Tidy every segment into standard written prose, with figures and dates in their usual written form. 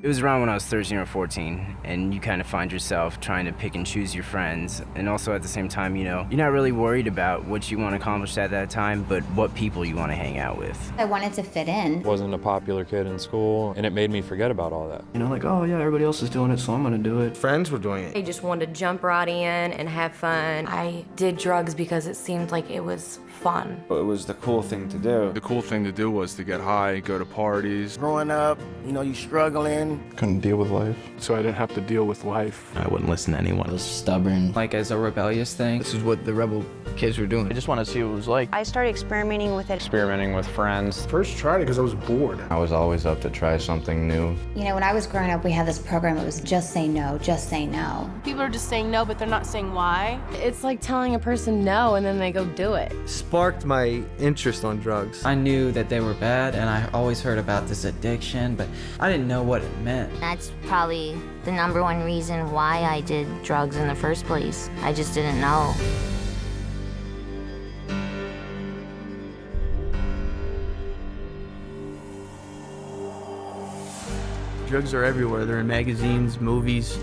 It was around when I was 13 or 14, and you kind of find yourself trying to pick and choose your friends. And also at the same time, you're not really worried about what you want to accomplish at that time, but what people you want to hang out with. I wanted to fit in. Wasn't a popular kid in school, and it made me forget about all that. Like, oh yeah, everybody else is doing it, so I'm gonna do it. Friends were doing it. I just wanted to jump right in and have fun. I did drugs because it seemed like it was fun. It was the cool thing to do. The cool thing to do was to get high, go to parties. Growing up, you struggling. Couldn't deal with life. So I didn't have to deal with life. I wouldn't listen to anyone. I was stubborn. Like as a rebellious thing. This is what the rebel kids were doing. I just wanted to see what it was like. I started experimenting with it. Experimenting with friends. First tried it because I was bored. I was always up to try something new. When I was growing up, we had this program, it was just say no, just say no. People are just saying no, but they're not saying why. It's like telling a person no and then they go do it. Sparked my interest on drugs. I knew that they were bad, and I always heard about this addiction, but I didn't know what it meant. That's probably the #1 reason why I did drugs in the first place. I just didn't know. Drugs are everywhere. They're in magazines, movies,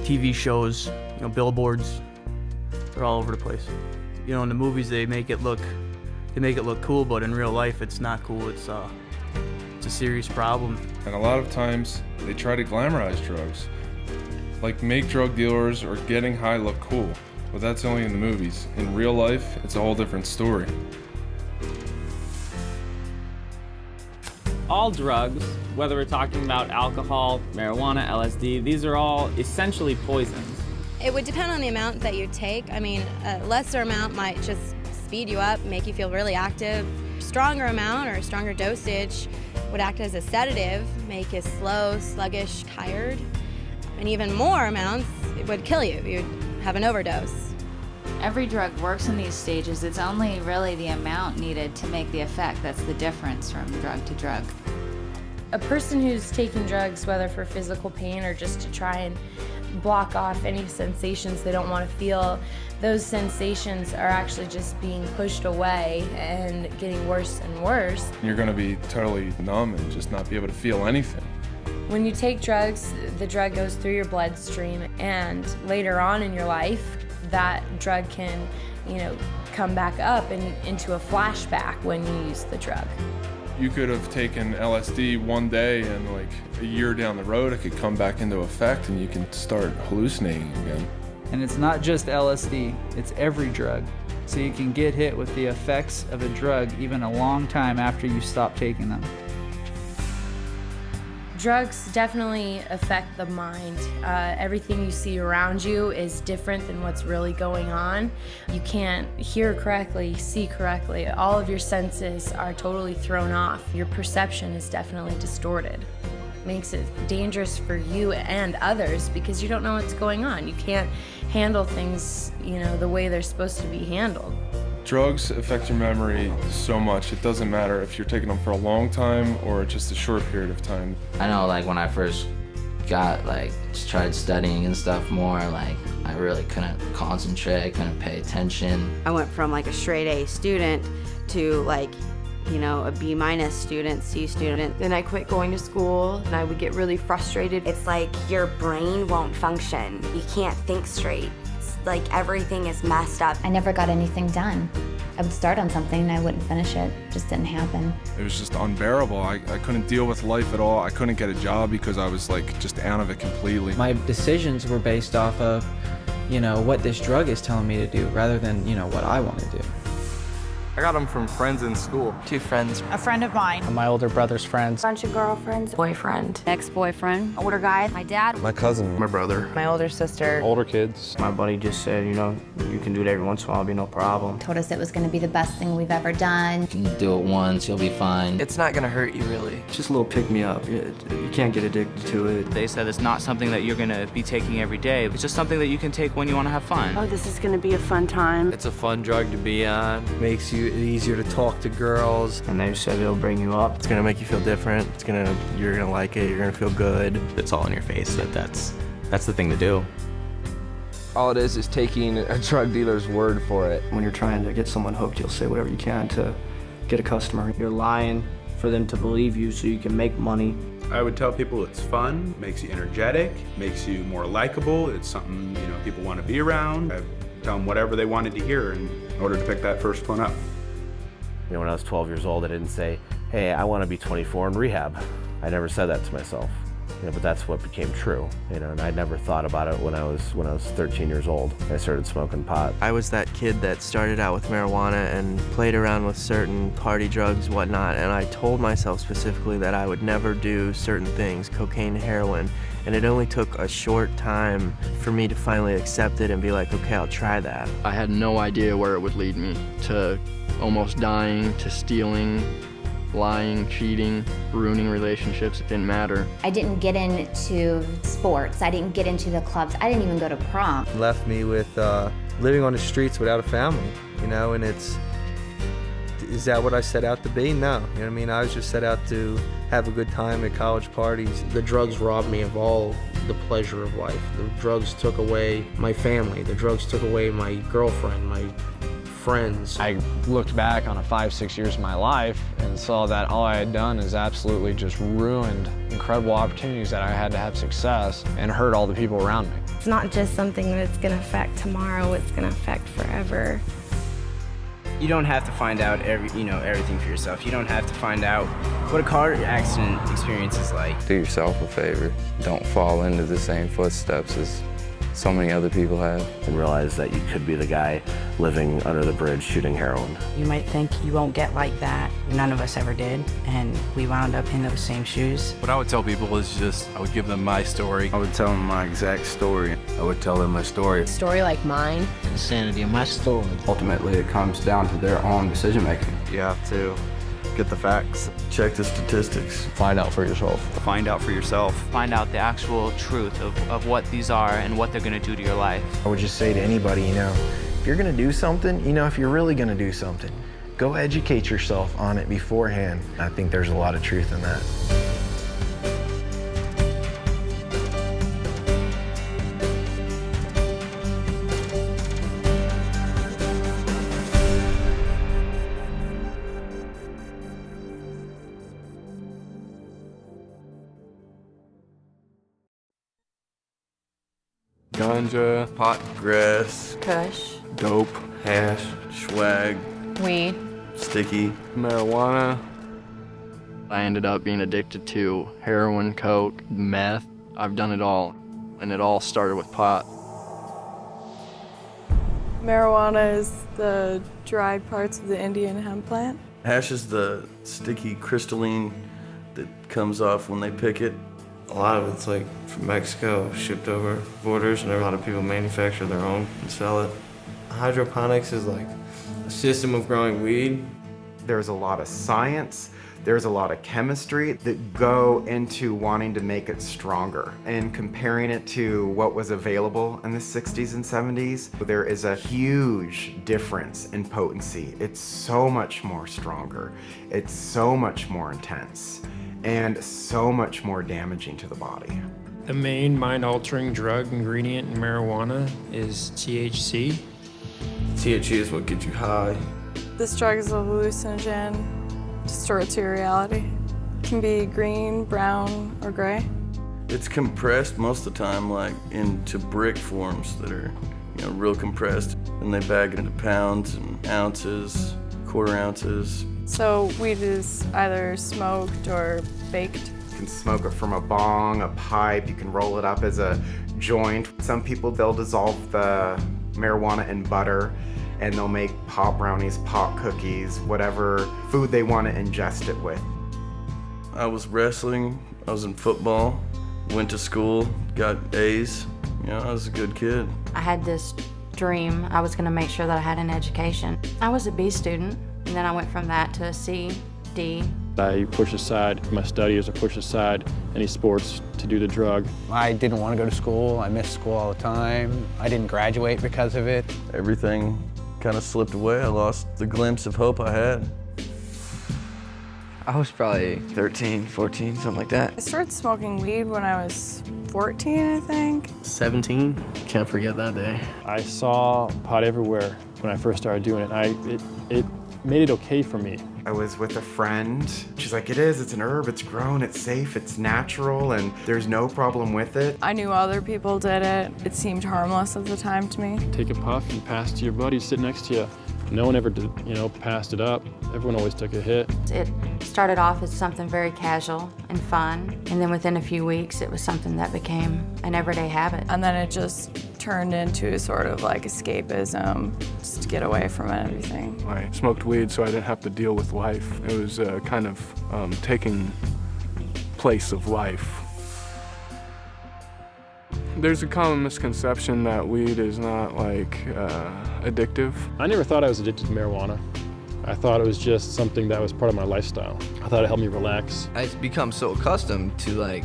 TV shows, billboards. They're all over the place. In the movies they make it look cool, but in real life it's not cool. It's a serious problem. And a lot of times they try to glamorize drugs. Like make drug dealers or getting high look cool. But that's only in the movies. In real life, it's a whole different story. All drugs, whether we're talking about alcohol, marijuana, LSD, these are all essentially poisons. It would depend on the amount that you take. I mean, a lesser amount might just speed you up, make you feel really active. Stronger amount or a stronger dosage would act as a sedative, make you slow, sluggish, tired. And even more amounts, it would kill you. You'd have an overdose. Every drug works in these stages. It's only really the amount needed to make the effect that's the difference from drug to drug. A person who's taking drugs, whether for physical pain or just to try and block off any sensations they don't want to feel, those sensations are actually just being pushed away and getting worse and worse. You're going to be totally numb and just not be able to feel anything. When you take drugs, the drug goes through your bloodstream, and later on in your life, that drug can, come back up and into a flashback when you use the drug. You could have taken LSD one day and like a year down the road, it could come back into effect and you can start hallucinating again. And it's not just LSD, it's every drug. So you can get hit with the effects of a drug even a long time after you stop taking them. Drugs definitely affect the mind. Everything you see around you is different than what's really going on. You can't hear correctly, see correctly. All of your senses are totally thrown off. Your perception is definitely distorted. It makes it dangerous for you and others because you don't know what's going on. You can't handle things, the way they're supposed to be handled. Drugs affect your memory so much. It doesn't matter if you're taking them for a long time or just a short period of time. I know, when I first got, just tried studying and stuff more, I really couldn't concentrate, I couldn't pay attention. I went from, a straight A student to, a B- student, C student. Then I quit going to school, and I would get really frustrated. It's like your brain won't function. You can't think straight. Everything is messed up. I never got anything done. I would start on something and I wouldn't finish it. It just didn't happen. It was just unbearable. I couldn't deal with life at all. I couldn't get a job because I was just out of it completely. My decisions were based off of, what this drug is telling me to do rather than, what I want to do. I got them from friends in school. 2 friends. A friend of mine. My older brother's friends. Bunch of girlfriends. Boyfriend. Ex-boyfriend. Older guy. My dad. My cousin. My brother. My older sister. Older kids. My buddy just said, you can do it every once in a while, it'll be no problem. Told us it was going to be the best thing we've ever done. You can do it once, you'll be fine. It's not gonna hurt you, really. It's just a little pick-me-up. You can't get addicted to it. They said it's not something that you're going to be taking every day. It's just something that you can take when you want to have fun. Oh, this is going to be a fun time. It's a fun drug to be on. Makes it easier to talk to girls. And they said it'll bring you up. It's gonna make you feel different. You're gonna like it, you're gonna feel good. It's all in your face that's the thing to do. All it is taking a drug dealer's word for it. When you're trying to get someone hooked, you'll say whatever you can to get a customer. You're lying, for them to believe you so you can make money. I would tell people it's fun, makes you energetic, makes you more likable. It's something, you know, people want to be around. I tell them whatever they wanted to hear in order to pick that first one up. You know, when I was 12 years old, I didn't say, hey, I want to be 24 in rehab. I never said that to myself. You know, but that's what became true, you know, and I never thought about it when I was 13 years old. I started smoking pot. I was that kid that started out with marijuana and played around with certain party drugs, whatnot, and I told myself specifically that I would never do certain things, cocaine, heroin, and it only took a short time for me to finally accept it and be like, okay, I'll try that. I had no idea where it would lead me, to almost dying, to stealing, lying, cheating, ruining relationships. It didn't matter. I didn't get into sports. I didn't get into the clubs. I didn't even go to prom. Left me with living on the streets without a family, you know, and is that what I set out to be? No, you know what I mean? I was just set out to have a good time at college parties. The drugs robbed me of all the pleasure of life. The drugs took away my family. The drugs took away my girlfriend, my friends. I looked back on 5-6 years of my life and saw that all I had done is absolutely just ruined incredible opportunities that I had to have success and hurt all the people around me. It's not just something that's going to affect tomorrow, it's going to affect forever. You don't have to find out everything for yourself. You don't have to find out what a car accident experience is like. Do yourself a favor. Don't fall into the same footsteps as so many other people have. And realize that you could be the guy living under the bridge shooting heroin. You might think you won't get like that. None of us ever did, and we wound up in those same shoes. What I would tell people is just, I would give them my story. I would tell them my exact story. I would tell them my story. A story like mine. The insanity of my story. Ultimately, it comes down to their own decision making. You have to get the facts. Check the statistics. Find out for yourself. Find out for yourself. Find out the actual truth of what these are and what they're going to do to your life. I would just say to anybody, you know, if you're going to do something, you know, if you're really going to do something, go educate yourself on it beforehand. I think there's a lot of truth in that. Ganja, pot, grass, kush, dope, hash, swag, weed, sticky, marijuana. I ended up being addicted to heroin, coke, meth. I've done it all, and it all started with pot. Marijuana is the dried parts of the Indian hemp plant. Hash is the sticky crystalline that comes off when they pick it. A lot of it's like from Mexico, shipped over borders, and a lot of people manufacture their own and sell it. Hydroponics is like a system of growing weed. There's a lot of science, there's a lot of chemistry that go into wanting to make it stronger. And comparing it to what was available in the 60s and 70s, there is a huge difference in potency. It's so much more stronger. It's so much more intense. And so much more damaging to the body. The main mind-altering drug ingredient in marijuana is THC. THC is what gets you high. This drug is a hallucinogen, distorts your reality. It can be green, brown, or gray. It's compressed most of the time, like into brick forms that are, you know, real compressed. And they bag it into pounds and ounces, quarter ounces. So weed is either smoked or baked. You can smoke it from a bong, a pipe, you can roll it up as a joint. Some people, they'll dissolve the marijuana in butter and they'll make pop brownies, pop cookies, whatever food they want to ingest it with. I was wrestling, I was in football, went to school, got A's. You know, I was a good kid. I had this dream. I was going to make sure that I had an education. I was a B student. And then I went from that to a C, D. I pushed aside my studies, I pushed aside any sports to do the drug. I didn't want to go to school. I missed school all the time. I didn't graduate because of it. Everything kind of slipped away. I lost the glimpse of hope I had. I was probably 13, 14, something like that. I started smoking weed when I was 14, I think. 17, can't forget that day. I saw pot everywhere when I first started doing it. It made it okay for me. I was with a friend. She's like, it's an herb, it's grown, it's safe, it's natural, and there's no problem with it. I knew other people did it. It seemed harmless at the time to me. Take a puff and pass to your buddy sitting next to you. No one ever did, passed it up. Everyone always took a hit. It started off as something very casual and fun, and then within a few weeks it was something that became an everyday habit. And then it just turned into sort of like escapism, just to get away from everything. I smoked weed so I didn't have to deal with life. It was kind of taking place of life. There's a common misconception that weed is not addictive. I never thought I was addicted to marijuana. I thought it was just something that was part of my lifestyle. I thought it helped me relax. I'd become so accustomed to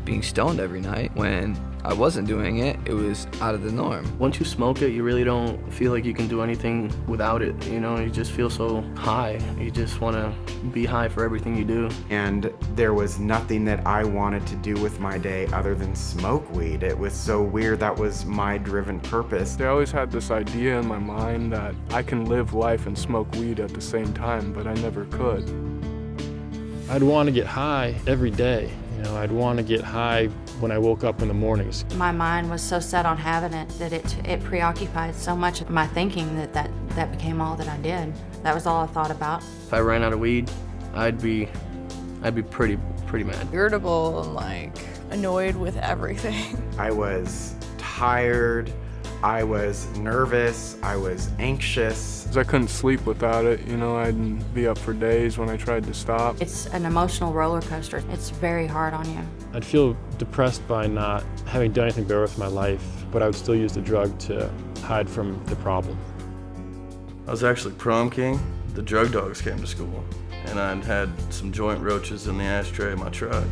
being stoned every night. When I wasn't doing it, it was out of the norm. Once you smoke it, you really don't feel like you can do anything without it. You just feel so high. You just want to be high for everything you do. And there was nothing that I wanted to do with my day other than smoke weed. It was so weird. That was my driven purpose. I always had this idea in my mind that I can live life and smoke weed at the same time, but I never could. I'd want to get high every day. I'd want to get high when I woke up in the mornings. My mind was so set on having it that it preoccupied so much of my thinking that became all that I did. That was all I thought about. If I ran out of weed, I'd be pretty mad. Irritable and annoyed with everything. I was tired, I was nervous, I was anxious. I couldn't sleep without it. I'd be up for days when I tried to stop. It's an emotional roller coaster. It's very hard on you. I'd feel depressed by not having done anything better with my life, but I would still use the drug to hide from the problem. I was actually prom king. The drug dogs came to school, and I'd had some joint roaches in the ashtray of my truck.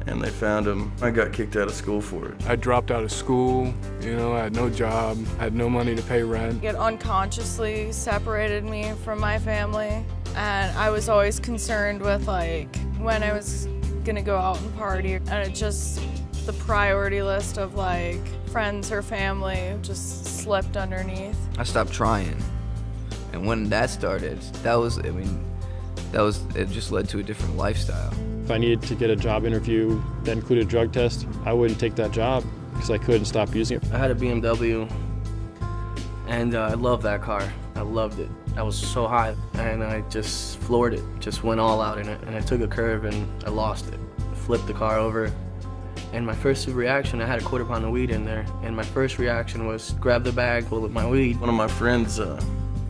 And they found him. I got kicked out of school for it. I dropped out of school, I had no job, I had no money to pay rent. It unconsciously separated me from my family, and I was always concerned with when I was gonna go out and party, and it just, the priority list of friends or family just slipped underneath. I stopped trying, and when that started, it just led to a different lifestyle. If I needed to get a job interview that included a drug test, I wouldn't take that job because I couldn't stop using it. I had a BMW, and I loved that car. I loved it. I was so high, and I just floored it, just went all out in it, and I took a curve and I lost it. Flipped the car over, and my first reaction, I had a quarter pound of weed in there, and my first reaction was grab the bag full of my weed. One of my friends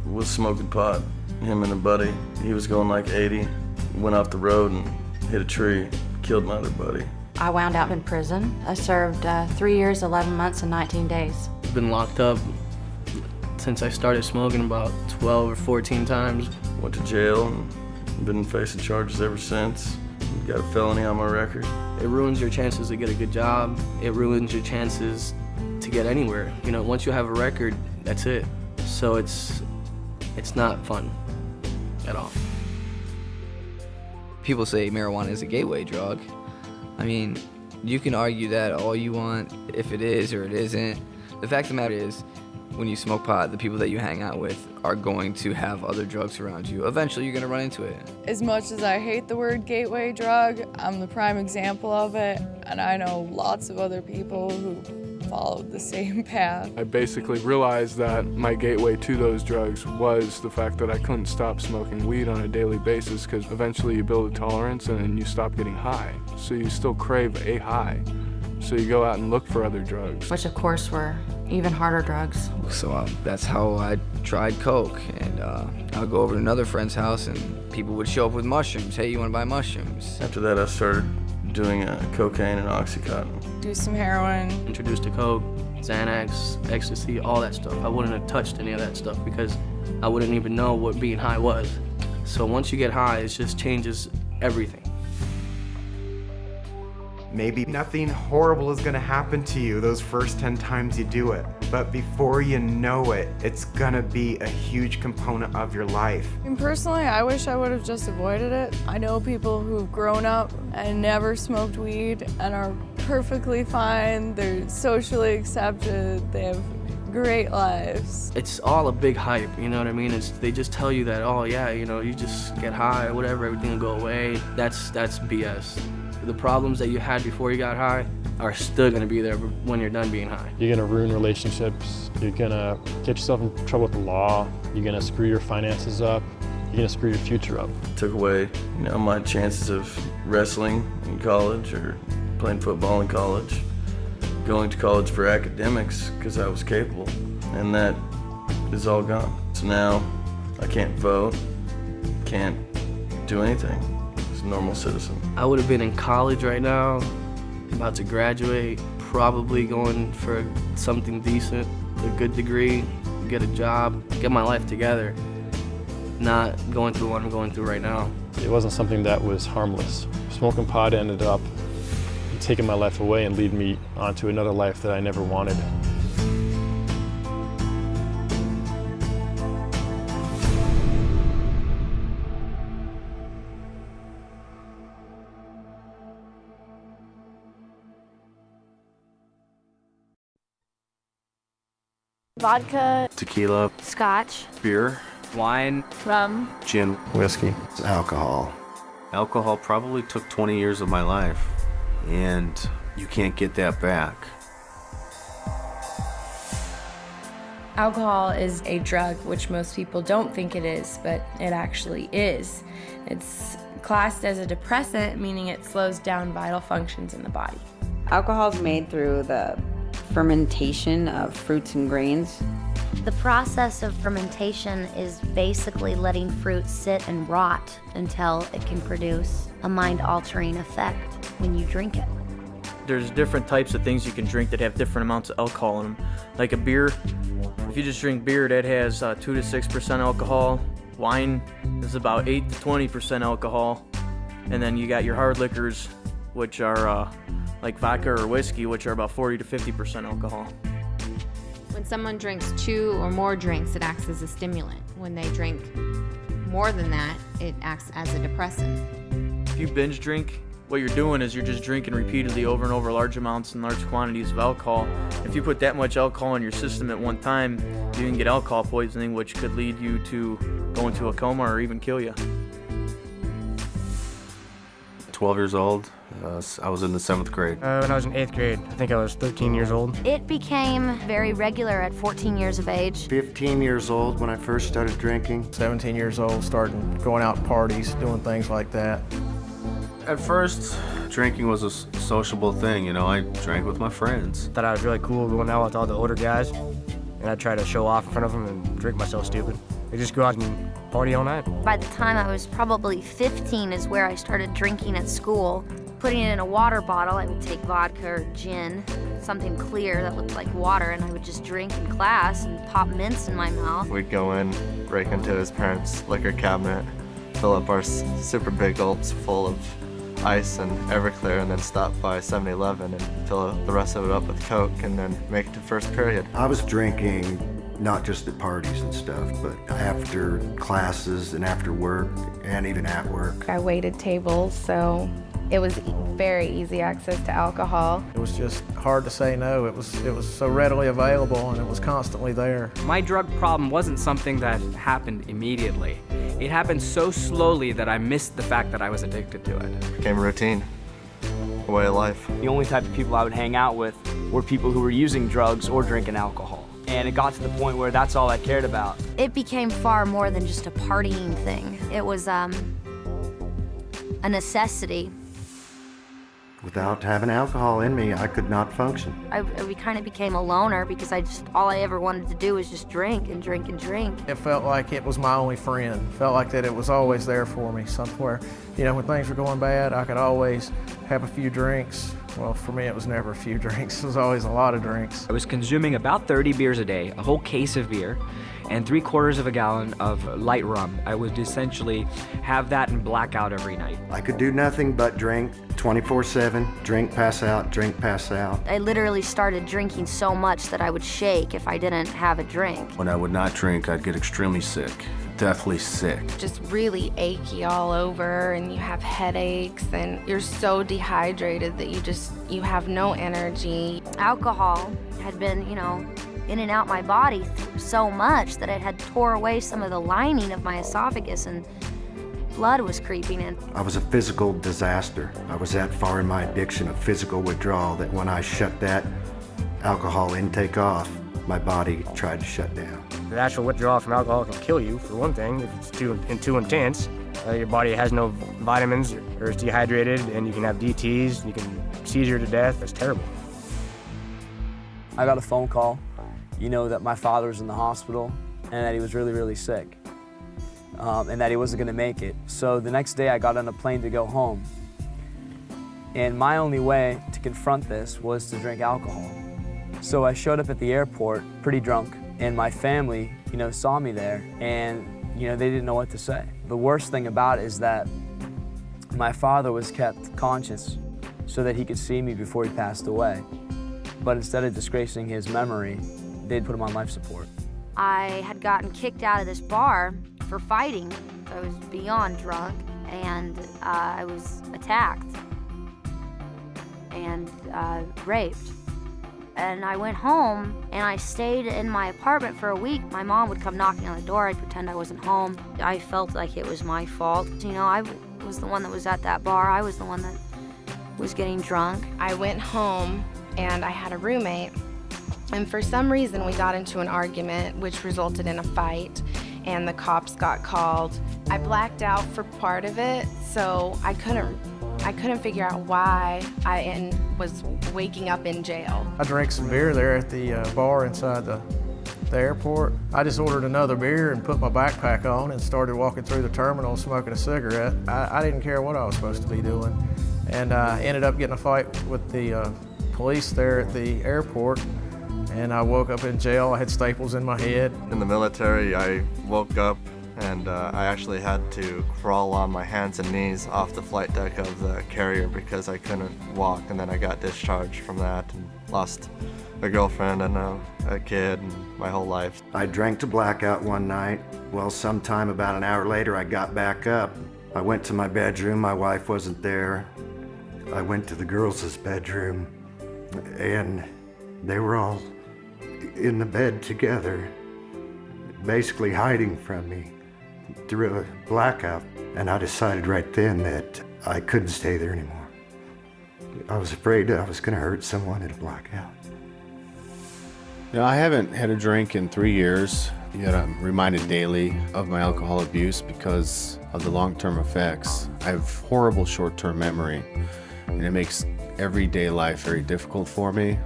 was smoking pot, him and a buddy. He was going 80, went off the road and hit a tree, killed my other buddy. I wound up in prison. I served 3 years, 11 months, and 19 days. I've been locked up since I started smoking about 12 or 14 times. Went to jail and been facing charges ever since. Got a felony on my record. It ruins your chances to get a good job. It ruins your chances to get anywhere. Once you have a record, that's it. So it's not fun at all. People say marijuana is a gateway drug. You can argue that all you want, if it is or it isn't. The fact of the matter is, when you smoke pot, the people that you hang out with are going to have other drugs around you. Eventually, you're going to run into it. As much as I hate the word gateway drug, I'm the prime example of it, and I know lots of other people who followed the same path. I basically realized that my gateway to those drugs was the fact that I couldn't stop smoking weed on a daily basis, because eventually you build a tolerance and then you stop getting high. So you still crave a high. So you go out and look for other drugs. Which of course were even harder drugs. So that's how I tried coke, and I'll go over to another friend's house and people would show up with mushrooms. Hey, you want to buy mushrooms? After that, I started doing cocaine and Oxycontin. Do some heroin. Introduced to coke, Xanax, ecstasy, all that stuff. I wouldn't have touched any of that stuff because I wouldn't even know what being high was. So once you get high, it just changes everything. Maybe nothing horrible is gonna happen to you those first 10 times you do it, but before you know it, it's gonna be a huge component of your life. And personally, I wish I would have just avoided it. I know people who've grown up and never smoked weed and are perfectly fine. They're socially accepted. They have great lives. It's all a big hype, you know what I mean? They just tell you that, oh yeah, you know, you just get high or whatever, everything will go away. That's BS. The problems that you had before you got high are still gonna be there when you're done being high. You're gonna ruin relationships. You're gonna get yourself in trouble with the law. You're gonna screw your finances up. You're gonna screw your future up. Took away, my chances of wrestling in college or playing football in college, going to college for academics because I was capable, and that is all gone. So now I can't vote, can't do anything as a normal citizen. I would have been in college right now, about to graduate, probably going for something decent, a good degree, get a job, get my life together, not going through what I'm going through right now. It wasn't something that was harmless. Smoking pot ended up taking my life away and leading me onto another life that I never wanted. Vodka, Tequila, scotch, beer, wine, rum, gin, whiskey, alcohol. Alcohol probably took 20 years of my life, and you can't get that back. Alcohol is a drug, which most people don't think it is, but it actually is. It's classed as a depressant, meaning it slows down vital functions in the body. Alcohol is made through the fermentation of fruits and grains. The process of fermentation is basically letting fruit sit and rot until it can produce a mind-altering effect when you drink it. There's different types of things you can drink that have different amounts of alcohol in them. Like a beer, if you just drink beer, that has 2 to 6% alcohol. Wine is about 8 to 20% alcohol. And then you got your hard liquors, which are like vodka or whiskey, which are about 40 to 50% alcohol. When someone drinks 2 or more drinks, it acts as a stimulant. When they drink more than that, it acts as a depressant. If you binge drink, what you're doing is you're just drinking repeatedly over and over large amounts and large quantities of alcohol. If you put that much alcohol in your system at one time, you can get alcohol poisoning, which could lead you to go into a coma or even kill you. 12 years old, I was in the 7th grade. When I was in 8th grade, I think I was 13 years old. It became very regular at 14 years of age. 15 years old when I first started drinking. 17 years old, starting going out to parties, doing things like that. At first, drinking was a sociable thing, I drank with my friends. Thought I was really cool going out with all the older guys, and I'd try to show off in front of them and drink myself stupid. I just go out and party all night. By the time I was probably 15 is where I started drinking at school. Putting it in a water bottle, I would take vodka or gin, something clear that looked like water, and I would just drink in class and pop mints in my mouth. We'd go in, break into his parents' liquor cabinet, fill up our super big gulps full of ice and Everclear, and then stop by 7-Eleven and fill the rest of it up with Coke, and then make it to first period. I was drinking not just at parties and stuff, but after classes and after work and even at work. I waited tables, so it was very easy access to alcohol. It was just hard to say no. It was so readily available, and it was constantly there. My drug problem wasn't something that happened immediately. It happened so slowly that I missed the fact that I was addicted to it. It became a routine, a way of life. The only type of people I would hang out with were people who were using drugs or drinking alcohol. And it got to the point where that's all I cared about. It became far more than just a partying thing. It was a necessity. Without having alcohol in me, I could not function. I kind of became a loner because all I ever wanted to do was just drink and drink and drink. It felt like it was my only friend. Felt like that it was always there for me somewhere. When things were going bad, I could always have a few drinks. Well, for me, it was never a few drinks. It was always a lot of drinks. I was consuming about 30 beers a day, a whole case of beer, and 3/4 of a gallon of light rum. I would essentially have that and black out every night. I could do nothing but drink 24/7, drink, pass out, drink, pass out. I literally started drinking so much that I would shake if I didn't have a drink. When I would not drink, I'd get extremely sick, deathly sick. Just really achy all over, and you have headaches, and you're so dehydrated that you have no energy. Alcohol had been, in and out my body so much that it had tore away some of the lining of my esophagus and blood was creeping in. I was a physical disaster. I was that far in my addiction of physical withdrawal that when I shut that alcohol intake off, my body tried to shut down. The actual withdrawal from alcohol can kill you, for one thing, if it's too intense. Your body has no vitamins or is dehydrated, and you can have DTs, you can seizure to death. It's terrible. I got a phone call, that my father was in the hospital and that he was really, really sick, and that he wasn't going to make it. So the next day I got on a plane to go home. And my only way to confront this was to drink alcohol. So I showed up at the airport pretty drunk, and my family, saw me there, and, they didn't know what to say. The worst thing about it is that my father was kept conscious so that he could see me before he passed away. But instead of disgracing his memory, they'd put him on life support. I had gotten kicked out of this bar for fighting. I was beyond drunk, and I was attacked and raped. And I went home, and I stayed in my apartment for a week. My mom would come knocking on the door. I'd pretend I wasn't home. I felt like it was my fault. I was the one that was at that bar. I was the one that was getting drunk. I went home, and I had a roommate. And for some reason, we got into an argument, which resulted in a fight, and the cops got called. I blacked out for part of it, so I couldn't figure out why I was waking up in jail. I drank some beer there at the bar inside the airport. I just ordered another beer and put my backpack on and started walking through the terminal smoking a cigarette. I didn't care what I was supposed to be doing. And I ended up getting a fight with the police there at the airport. And I woke up in jail. I had staples in my head. In the military, I woke up and I actually had to crawl on my hands and knees off the flight deck of the carrier because I couldn't walk, and then I got discharged from that and lost a girlfriend and a kid and my whole life. I drank to blackout one night. Well, sometime about an hour later, I got back up. I went to my bedroom. My wife wasn't there. I went to the girls' bedroom, and they were all in the bed together, basically hiding from me through a blackout. And I decided right then that I couldn't stay there anymore. I was afraid I was going to hurt someone in a blackout. I haven't had a drink in 3 years, yet I'm reminded daily of my alcohol abuse because of the long-term effects. I have horrible short-term memory, and it makes everyday life very difficult for me.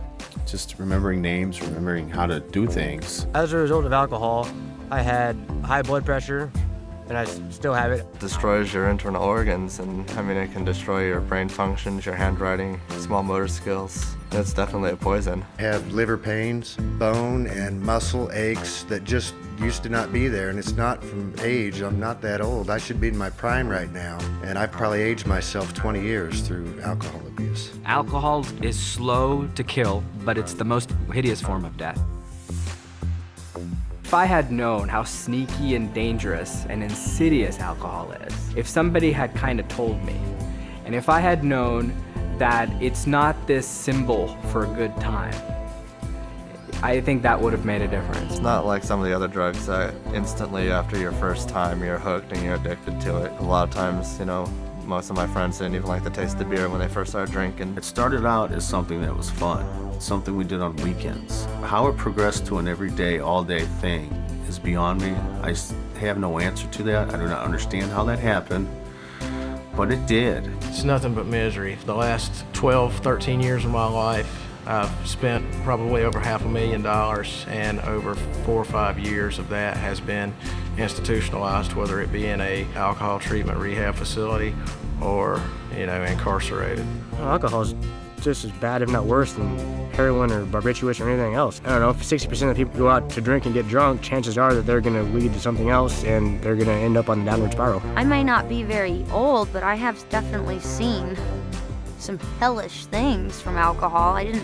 Just remembering names, remembering how to do things. As a result of alcohol, I had high blood pressure, and I still have it. It destroys your internal organs, and it can destroy your brain functions, your handwriting, small motor skills. It's definitely a poison. I have liver pains, bone and muscle aches that just used to not be there, and it's not from age. I'm not that old. I should be in my prime right now, and I've probably aged myself 20 years through alcohol abuse. Alcohol is slow to kill, but it's the most hideous form of death. If I had known how sneaky and dangerous and insidious alcohol is, if somebody had kind of told me, and if I had known that it's not this symbol for a good time, I think that would have made a difference. It's not like some of the other drugs that instantly after your first time you're hooked and you're addicted to it. A lot of times, most of my friends didn't even like the taste of beer when they first started drinking. It started out as something that was fun, something we did on weekends. How it progressed to an everyday, all-day thing is beyond me. I have no answer to that. I do not understand how that happened, but it did. It's nothing but misery. The last 12, 13 years of my life, I've spent probably over $500,000, and over 4 or 5 years of that has been institutionalized, whether it be in a alcohol treatment rehab facility or, incarcerated. Alcohol's just as bad, if not worse, than heroin or barbiturates or anything else. I don't know, if 60% of people go out to drink and get drunk, chances are that they're gonna lead to something else and they're gonna end up on a downward spiral. I may not be very old, but I have definitely seen some hellish things from alcohol. To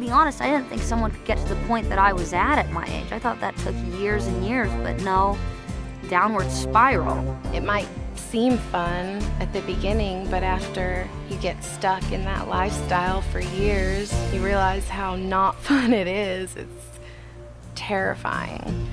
be honest, I didn't think someone could get to the point that I was at my age. I thought that took years and years, but no, downward spiral. It might seem fun at the beginning, but after you get stuck in that lifestyle for years, you realize how not fun it is. terrifying.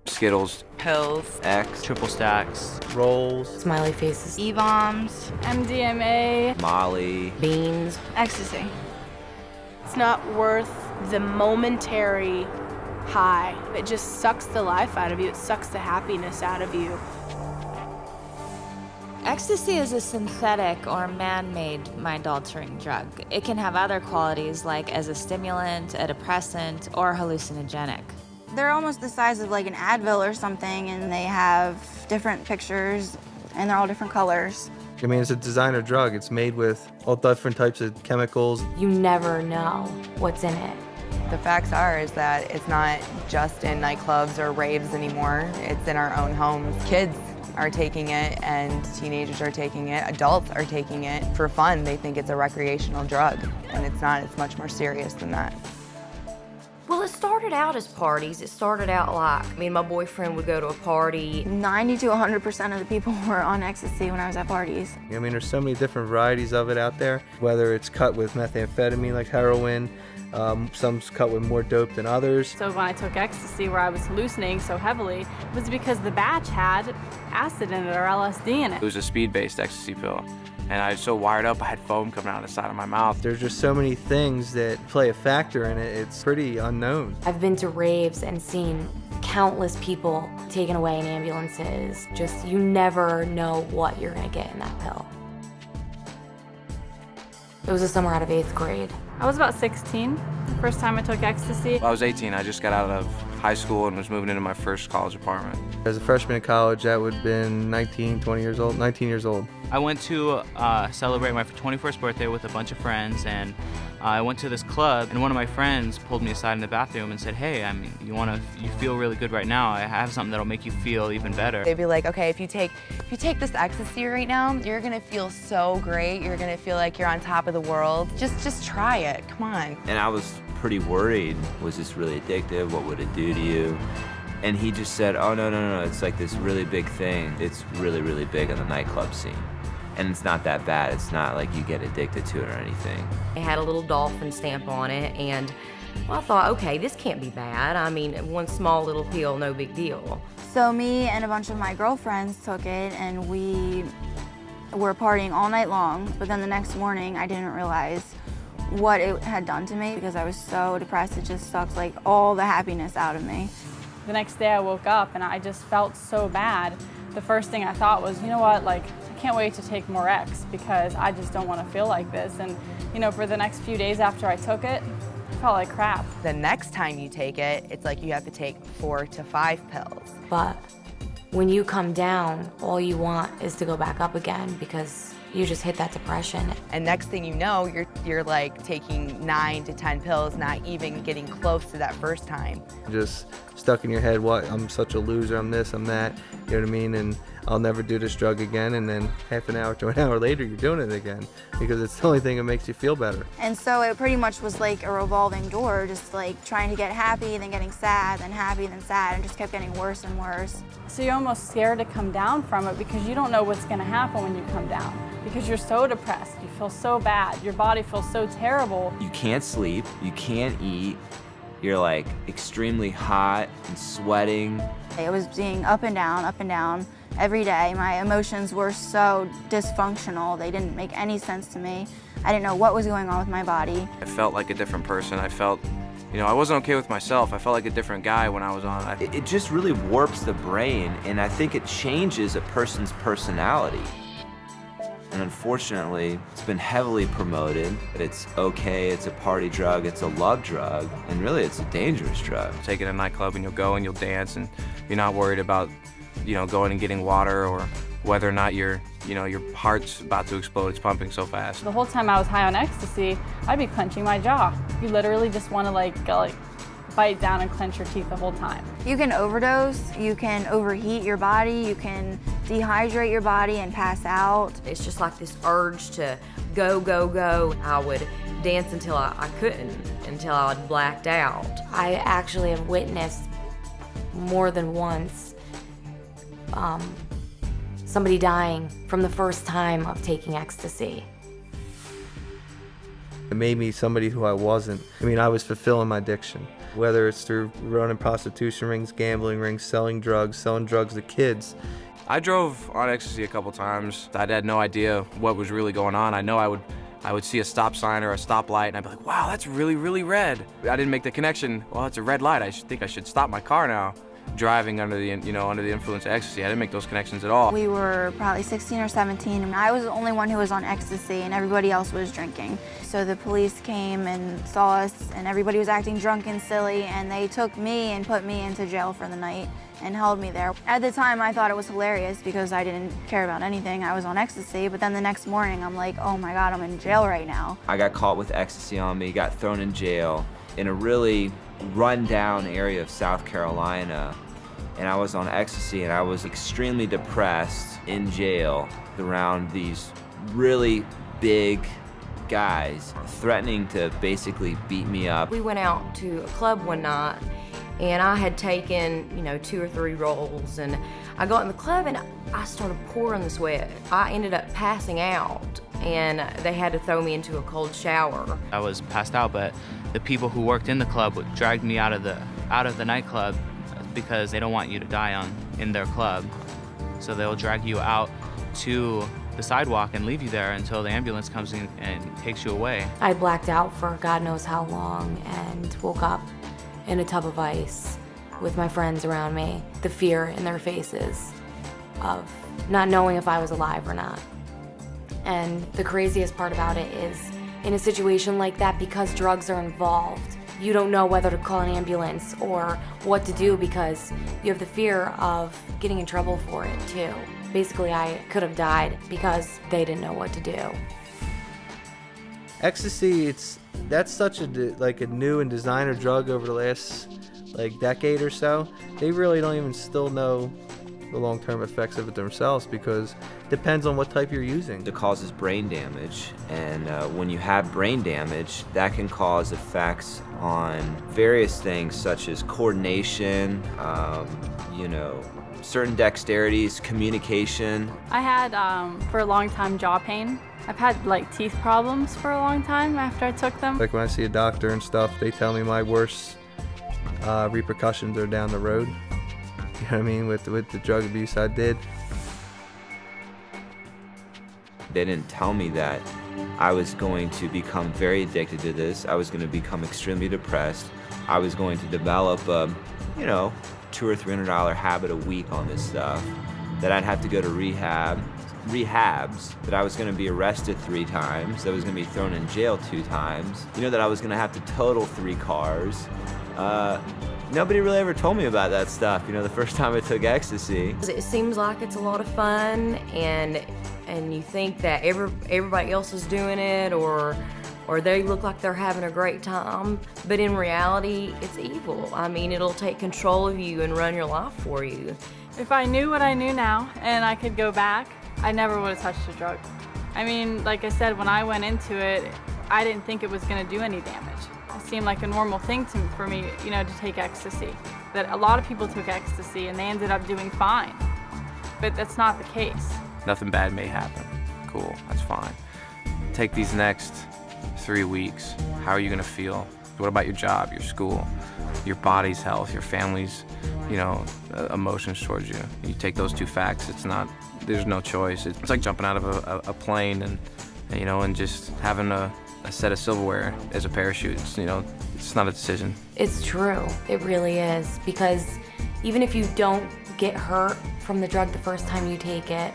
Skittles, Pills, X, triple stacks, rolls, Smiley faces, E-bombs, MDMA, Molly, beans. ecstasy. It's not worth the momentary high. It just sucks the life out of you. It sucks the happiness out of you. Ecstasy is a synthetic or man-made mind-altering drug. It can have other qualities like as a stimulant, a depressant, or hallucinogenic. They're almost the size of like an Advil or something, and they have different pictures, and they're all different colors. I mean, it's a designer drug. It's made with all different types of chemicals. You never know what's in it. The facts are is that it's not just in nightclubs or raves anymore. It's in our own homes. Kids are taking it, and teenagers are taking it. Adults are taking it for fun. They think it's a recreational drug, and it's not. It's much more serious than that. Well, it started out as parties. It started out like, me and my boyfriend would go to a party. 90 to 100% of the people were on ecstasy when I was at parties. I mean, there's so many different varieties of it out there, whether it's cut with methamphetamine like heroin, some's cut with more dope than others. So when I took ecstasy, where I was hallucinating so heavily, it was because the batch had acid in it or LSD in it. It was a speed-based ecstasy pill. And I was so wired up, I had foam coming out of the side of my mouth. There's just so many things that play a factor in it. It's pretty unknown. I've been to raves and seen countless people taken away in ambulances. Just, you never know what you're gonna get in that pill. It was a summer out of 8th grade. I was about 16 the first time I took ecstasy. I was 18, I just got out of high school and was moving into my first college apartment. As a freshman in college, that would have been 19 years old. I went to celebrate my 21st birthday with a bunch of friends, and I went to this club, and one of my friends pulled me aside in the bathroom and said, hey, I mean, you feel really good right now. I have something that'll make you feel even better. They'd be like, okay, if you take this ecstasy right now, you're gonna feel so great. You're gonna feel like you're on top of the world. Just try it, come on. And I was pretty worried. Was this really addictive? What would it do to you? And he just said, oh, no, it's like this really big thing. It's really, really big on the nightclub scene. And it's not that bad. It's not like you get addicted to it or anything. It had a little dolphin stamp on it, and well, I thought, okay, this can't be bad. I mean, one small little pill, no big deal. So me and a bunch of my girlfriends took it, and we were partying all night long, but then the next morning I didn't realize what it had done to me because I was so depressed. It just sucked like all the happiness out of me. The next day I woke up and I just felt so bad. The first thing I thought was, you know what, like, I can't wait to take more X because I just don't want to feel like this. And, you know, for the next few days after I took it, I felt like crap. The next time you take it, it's like you have to take 4 to 5 pills. But when you come down, all you want is to go back up again because you just hit that depression. And next thing you know, you're like taking 9 to 10 pills, not even getting close to that first time. Just stuck in your head, what, I'm such a loser, I'm this, I'm that, you know what I mean? And I'll never do this drug again, and then half an hour to an hour later, you're doing it again because it's the only thing that makes you feel better. And so it pretty much was like a revolving door, just like trying to get happy, then getting sad, then happy, then sad, and just kept getting worse and worse. So you're almost scared to come down from it because you don't know what's gonna happen when you come down. Because you're so depressed, you feel so bad, your body feels so terrible. You can't sleep, you can't eat, you're like extremely hot and sweating. It was being up and down every day. My emotions were so dysfunctional, they didn't make any sense to me. I didn't know what was going on with my body. I felt like a different person. I felt, you know, I wasn't okay with myself. I felt like a different guy when I was on it. It just really warps the brain, and I think it changes a person's personality. And unfortunately, it's been heavily promoted. It's okay, it's a party drug, it's a love drug, and really it's a dangerous drug. Take it to a nightclub and you'll go and you'll dance and you're not worried about, you know, going and getting water or whether or not your heart's about to explode, it's pumping so fast. The whole time I was high on ecstasy, I'd be clenching my jaw. You literally just want to like bite down and clench your teeth the whole time. You can overdose, you can overheat your body, you can dehydrate your body and pass out. It's just like this urge to go, go, go. I would dance until I couldn't. until I'd blacked out. I actually have witnessed more than once somebody dying from the first time of taking ecstasy. It made me somebody who I wasn't. I mean, I was fulfilling my addiction, whether it's through running prostitution rings, gambling rings, selling drugs to kids. I drove on ecstasy a couple times. I had no idea what was really going on. I know I would see a stop sign or a stoplight and I'd be like, wow, that's really, really red. I didn't make the connection, well, it's a red light. I think I should stop my car now. Driving under the influence of ecstasy, I didn't make those connections at all. We were probably 16 or 17, and I was the only one who was on ecstasy, and everybody else was drinking. So the police came and saw us, and everybody was acting drunk and silly, and they took me and put me into jail for the night and held me there. At the time, I thought it was hilarious because I didn't care about anything. I was on ecstasy, but then the next morning, I'm like, oh my God, I'm in jail right now. I got caught with ecstasy on me, got thrown in jail in a really run-down area of South Carolina. And I was on ecstasy and I was extremely depressed in jail around these really big guys threatening to basically beat me up. We went out to a club one night and I had taken, 2 or 3 rolls, and I got in the club and I started pouring the sweat. I ended up passing out and they had to throw me into a cold shower. I was passed out, but the people who worked in the club dragged me out of the nightclub because they don't want you to die in their club. So they'll drag you out to the sidewalk and leave you there until the ambulance comes in and takes you away. I blacked out for God knows how long and woke up in a tub of ice with my friends around me, the fear in their faces of not knowing if I was alive or not. And the craziest part about it is, in a situation like that, because drugs are involved, you don't know whether to call an ambulance or what to do because you have the fear of getting in trouble for it too. Basically, I could have died because they didn't know what to do. Ecstasy, that's such a new and designer drug over the last decade or so. They really don't even still know the long-term effects of it themselves because it depends on what type you're using. It causes brain damage, and when you have brain damage, that can cause effects on various things such as coordination, certain dexterities, communication. I had, for a long time, jaw pain. I've had teeth problems for a long time after I took them. When I see a doctor and stuff, they tell me my worst repercussions are down the road. You know what I mean, with the drug abuse I did. They didn't tell me that I was going to become very addicted to this. I was going to become extremely depressed. I was going to develop a, $200 or $300 habit a week on this stuff. That I'd have to go to rehabs. That I was going to be arrested 3 times. That I was going to be thrown in jail 2 times. That I was going to have to total 3 cars. Nobody really ever told me about that stuff, the first time I took ecstasy. It seems like it's a lot of fun, and you think that everybody else is doing it, or they look like they're having a great time, but in reality, it's evil. I mean, it'll take control of you and run your life for you. If I knew what I knew now, and I could go back, I never would have touched a drug. I mean, like I said, when I went into it, I didn't think it was going to do any damage. It seemed like a normal thing for me, to take ecstasy. That a lot of people took ecstasy and they ended up doing fine, but that's not the case. Nothing bad may happen. Cool, that's fine. Take these next 3 weeks. How are you gonna feel? What about your job, your school, your body's health, your family's, emotions towards you? You take those 2 facts, there's no choice. It's like jumping out of a plane and just having a set of silverware as a parachute. It's not a decision. It's true. It really is. Because even if you don't get hurt from the drug the first time you take it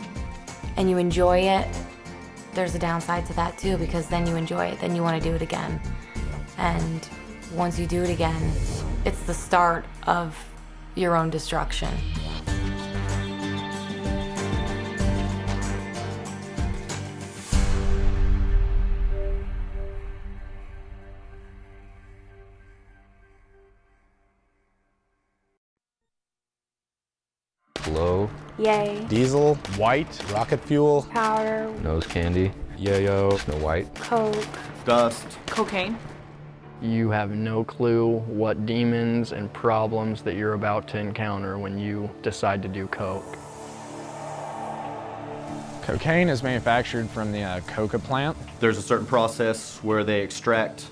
and you enjoy it, there's a downside to that too, because then you enjoy it, then you want to do it again. And once you do it again, it's the start of your own destruction. Glow. Yay. Diesel. White. Rocket fuel. Powder. Nose candy. Yo-yo. Snow White. Coke. Dust. Cocaine. You have no clue what demons and problems that you're about to encounter when you decide to do coke. Cocaine is manufactured from the coca plant. There's a certain process where they extract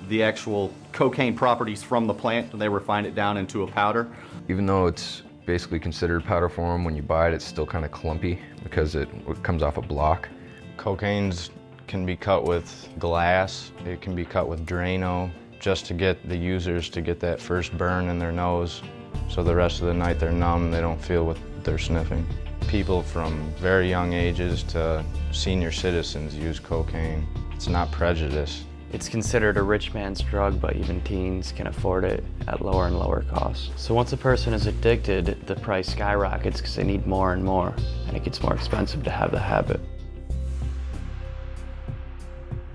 the actual cocaine properties from the plant and they refine it down into a powder. Even though it's basically considered powder form, when you buy it, it's still kind of clumpy because it comes off a block. Cocaines can be cut with glass, it can be cut with Drano, just to get the users to get that first burn in their nose, so the rest of the night they're numb, they don't feel what they're sniffing. People from very young ages to senior citizens use cocaine. It's not prejudice. It's considered a rich man's drug, but even teens can afford it at lower and lower costs. So once a person is addicted, the price skyrockets because they need more and more, and it gets more expensive to have the habit.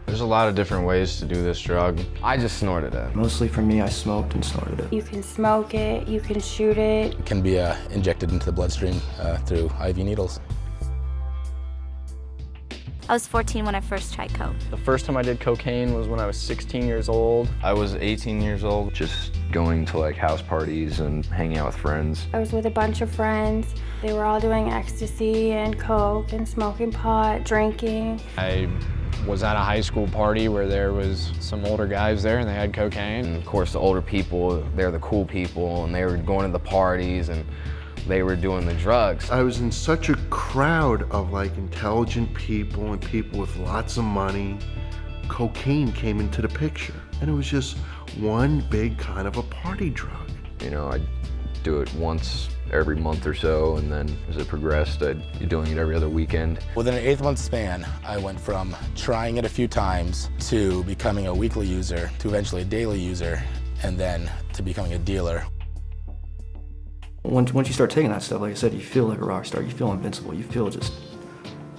There's a lot of different ways to do this drug. I just snorted it. Mostly for me, I smoked and snorted it. You can smoke it, you can shoot it. It can be injected into the bloodstream through IV needles. I was 14 when I first tried coke. The first time I did cocaine was when I was 16 years old. I was 18 years old, just going to like house parties and hanging out with friends. I was with a bunch of friends. They were all doing ecstasy and coke and smoking pot, drinking. I was at a high school party where there was some older guys there and they had cocaine. And of course the older people, they're the cool people and they were going to the parties and they were doing the drugs. I was in such a crowd of like intelligent people and people with lots of money. Cocaine came into the picture and it was just one big kind of a party drug. You know, I'd do it once every month or so, and then as it progressed, I'd be doing it every other weekend. Within an 8-month span, I went from trying it a few times to becoming a weekly user, to eventually a daily user, and then to becoming a dealer. Once you start taking that stuff, like I said, you feel like a rock star, you feel invincible, you feel just,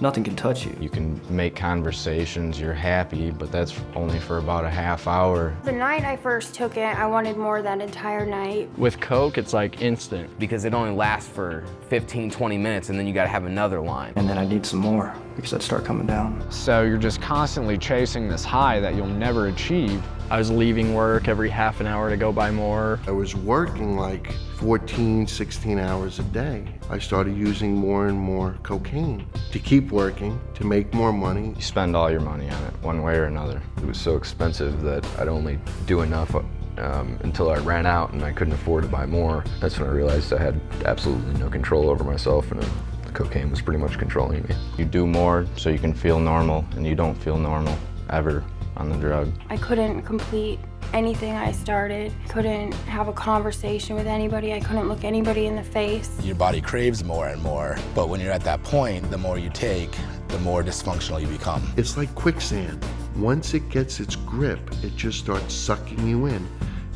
nothing can touch you. You can make conversations, you're happy, but that's only for about a half hour. The night I first took it, I wanted more that entire night. With coke, it's like instant. Because it only lasts for 15, 20 minutes and then you gotta have another line. And then I need some more because I'd start coming down. So you're just constantly chasing this high that you'll never achieve. I was leaving work every half an hour to go buy more. I was working like 14, 16 hours a day. I started using more and more cocaine to keep working, to make more money. You spend all your money on it, one way or another. It was so expensive that I'd only do enough until I ran out and I couldn't afford to buy more. That's when I realized I had absolutely no control over myself and the cocaine was pretty much controlling me. You do more so you can feel normal, and you don't feel normal ever on the drug. I couldn't complete anything I started, couldn't have a conversation with anybody, I couldn't look anybody in the face. Your body craves more and more, but when you're at that point, the more you take, the more dysfunctional you become. It's like quicksand. Once it gets its grip, it just starts sucking you in.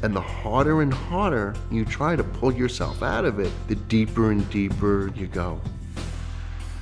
And the harder and harder you try to pull yourself out of it, the deeper and deeper you go.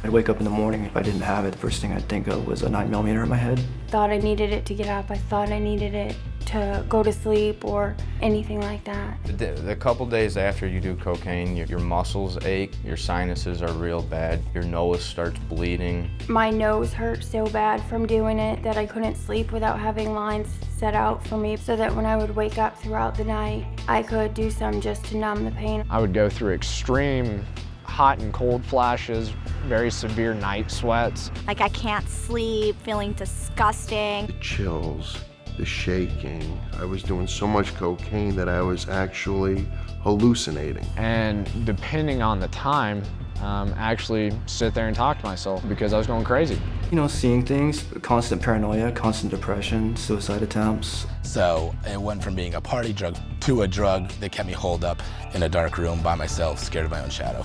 I'd wake up in the morning, if I didn't have it, the first thing I'd think of was a 9mm in my head. Thought I needed it to get up, I thought I needed it to go to sleep or anything like that. The couple days after you do cocaine, your muscles ache, your sinuses are real bad, your nose starts bleeding. My nose hurt so bad from doing it that I couldn't sleep without having lines set out for me so that when I would wake up throughout the night, I could do some just to numb the pain. I would go through extreme hot and cold flashes, very severe night sweats. Like I can't sleep, feeling disgusting. The chills, the shaking. I was doing so much cocaine that I was actually hallucinating. And depending on the time, actually sit there and talk to myself because I was going crazy. You know, seeing things, constant paranoia, constant depression, suicide attempts. So it went from being a party drug to a drug that kept me holed up in a dark room by myself, scared of my own shadow.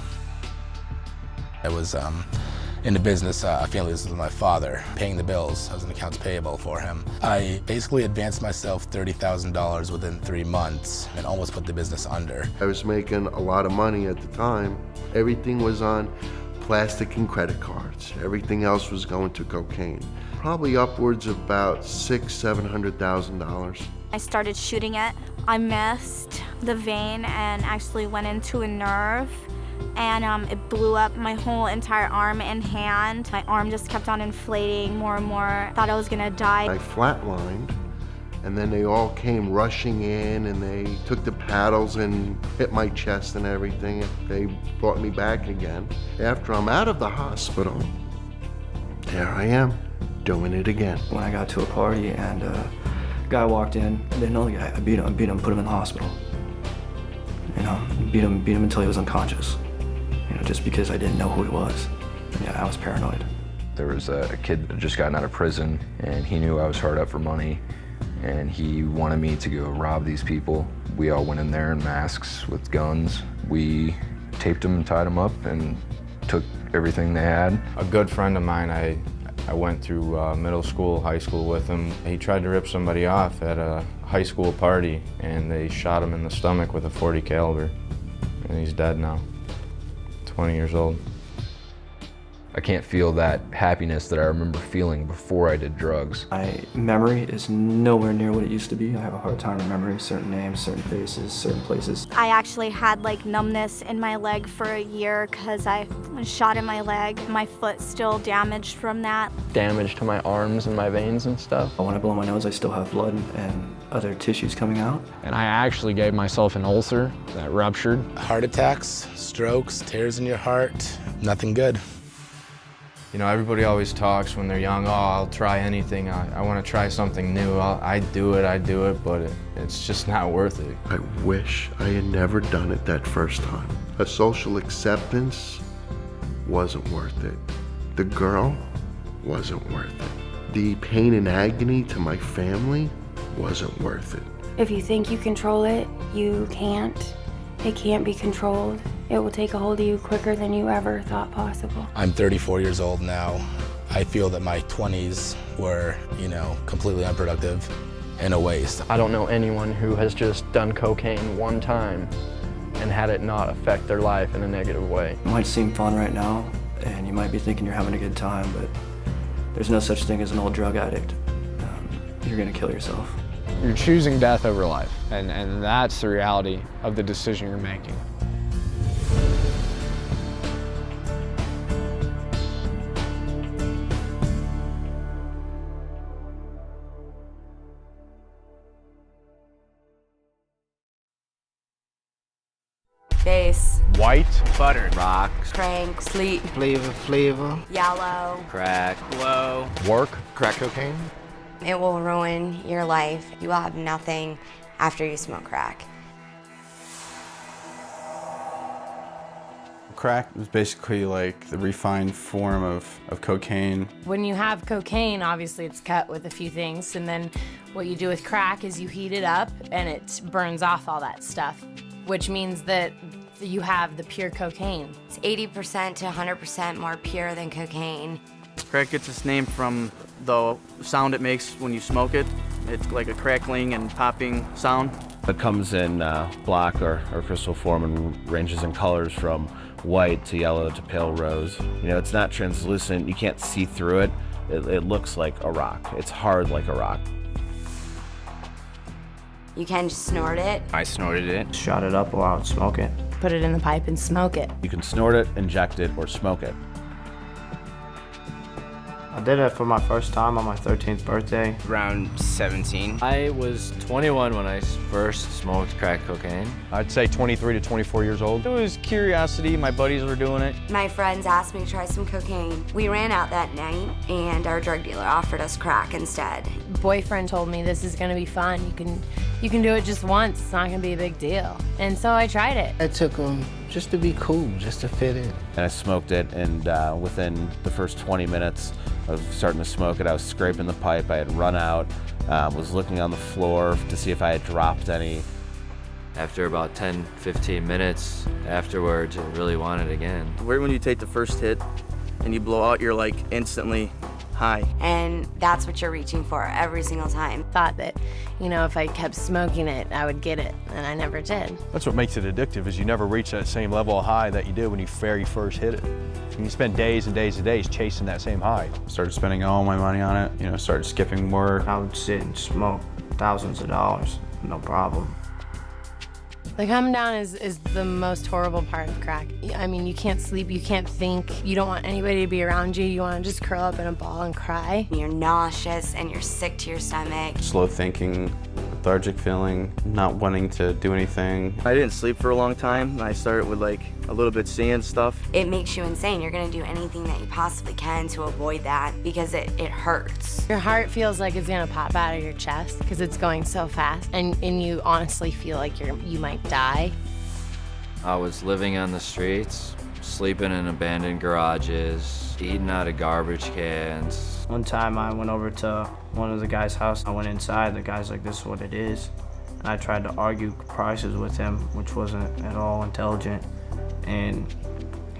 I was in the business, family business with my father, paying the bills. I was an accounts payable for him. I basically advanced myself $30,000 within 3 months and almost put the business under. I was making a lot of money at the time. Everything was on plastic and credit cards. Everything else was going to cocaine. Probably upwards of about $600,000-$700,000. I started shooting it. I missed the vein and actually went into a nerve. And it blew up my whole entire arm and hand. My arm just kept on inflating more and more. Thought I was gonna die. I flatlined And then they all came rushing in and they took the paddles and hit my chest and everything. They brought me back again. After I'm out of the hospital, there I am, doing it again. When I got to a party and a guy walked in, I didn't know the guy. I beat him, put him in the hospital. You know, beat him until he was unconscious. You know, just because I didn't know who he was. Yeah, I was paranoid. There was a kid that had just gotten out of prison, and he knew I was hard up for money, and he wanted me to go rob these people. We all went in there in masks with guns. We taped them and tied them up and took everything they had. A good friend of mine, I went through middle school, high school with him. He tried to rip somebody off at a high school party, and they shot him in the stomach with a .40 caliber, and he's dead now, 20 years old. I can't feel that happiness that I remember feeling before I did drugs. My memory is nowhere near what it used to be. I have a hard time remembering certain names, certain faces, certain places. I actually had like numbness in my leg for a year because I was shot in my leg. My foot's still damaged from that. Damage to my arms and my veins and stuff. When I blow my nose, I still have blood and other tissues coming out. And I actually gave myself an ulcer that ruptured. Heart attacks, strokes, tears in your heart, nothing good. You know, everybody always talks when they're young, oh, I'll try anything, I want to try something new, I do it, but it's just not worth it. I wish I had never done it that first time. A social acceptance wasn't worth it. The girl wasn't worth it. The pain and agony to my family wasn't worth it. If you think you control it, you can't. It can't be controlled. It will take a hold of you quicker than you ever thought possible. I'm 34 years old now. I feel that my 20s were, completely unproductive and a waste. I don't know anyone who has just done cocaine one time and had it not affect their life in a negative way. It might seem fun right now, and you might be thinking you're having a good time, but there's no such thing as an old drug addict. You're gonna kill yourself. You're choosing death over life, and that's the reality of the decision you're making. Bass. White. Butter. Rock. Crank. Sleep. Flavor. Yellow. Crack. Glow. Work. Crack cocaine. It will ruin your life. You will have nothing after you smoke crack. Crack is basically like the refined form of cocaine. When you have cocaine, obviously it's cut with a few things, and then what you do with crack is you heat it up and it burns off all that stuff, which means that you have the pure cocaine. It's 80% to 100% more pure than cocaine. Crack gets its name from the sound it makes when you smoke it. It's like a crackling and popping sound. It comes in black or crystal form and ranges in colors from white to yellow to pale rose. It's not translucent, you can't see through it. It looks like a rock. It's hard like a rock. You can just snort it. I snorted it. Shot it up while I would smoke it. Put it in the pipe and smoke it. You can snort it, inject it, or smoke it. I did it for my first time on my 13th birthday. Around 17. I was 21 when I first smoked crack cocaine. I'd say 23 to 24 years old. It was curiosity, my buddies were doing it. My friends asked me to try some cocaine. We ran out that night and our drug dealer offered us crack instead. Boyfriend told me this is gonna be fun. You can do it just once, it's not gonna be a big deal. And so I tried it. I took them just to be cool, just to fit in. And I smoked it, and within the first 20 minutes of starting to smoke it, I was scraping the pipe. I had run out, was looking on the floor to see if I had dropped any. After about 10, 15 minutes afterwards, I really wanted it again. Right when you take the first hit and you blow out, you're like instantly high. And that's what you're reaching for every single time. Thought that, if I kept smoking it, I would get it, and I never did. That's what makes it addictive, is you never reach that same level of high that you did when you very first hit it. And you spend days and days and days chasing that same high. Started spending all my money on it, started skipping work. I would sit and smoke thousands of dollars, no problem. The come down is the most horrible part of crack. I mean, you can't sleep, you can't think, you don't want anybody to be around you, you want to just curl up in a ball and cry. You're nauseous and you're sick to your stomach. Slow thinking, lethargic feeling, not wanting to do anything. I didn't sleep for a long time. I started with like a little bit seeing stuff. It makes you insane. You're gonna do anything that you possibly can to avoid that because it hurts. Your heart feels like it's gonna pop out of your chest because it's going so fast, and you honestly feel like you might die. I was living on the streets, sleeping in abandoned garages, eating out of garbage cans. One time I went over to one of the guy's house. I went inside. The guy's like, "This is what it is." And I tried to argue prices with him, which wasn't at all intelligent. And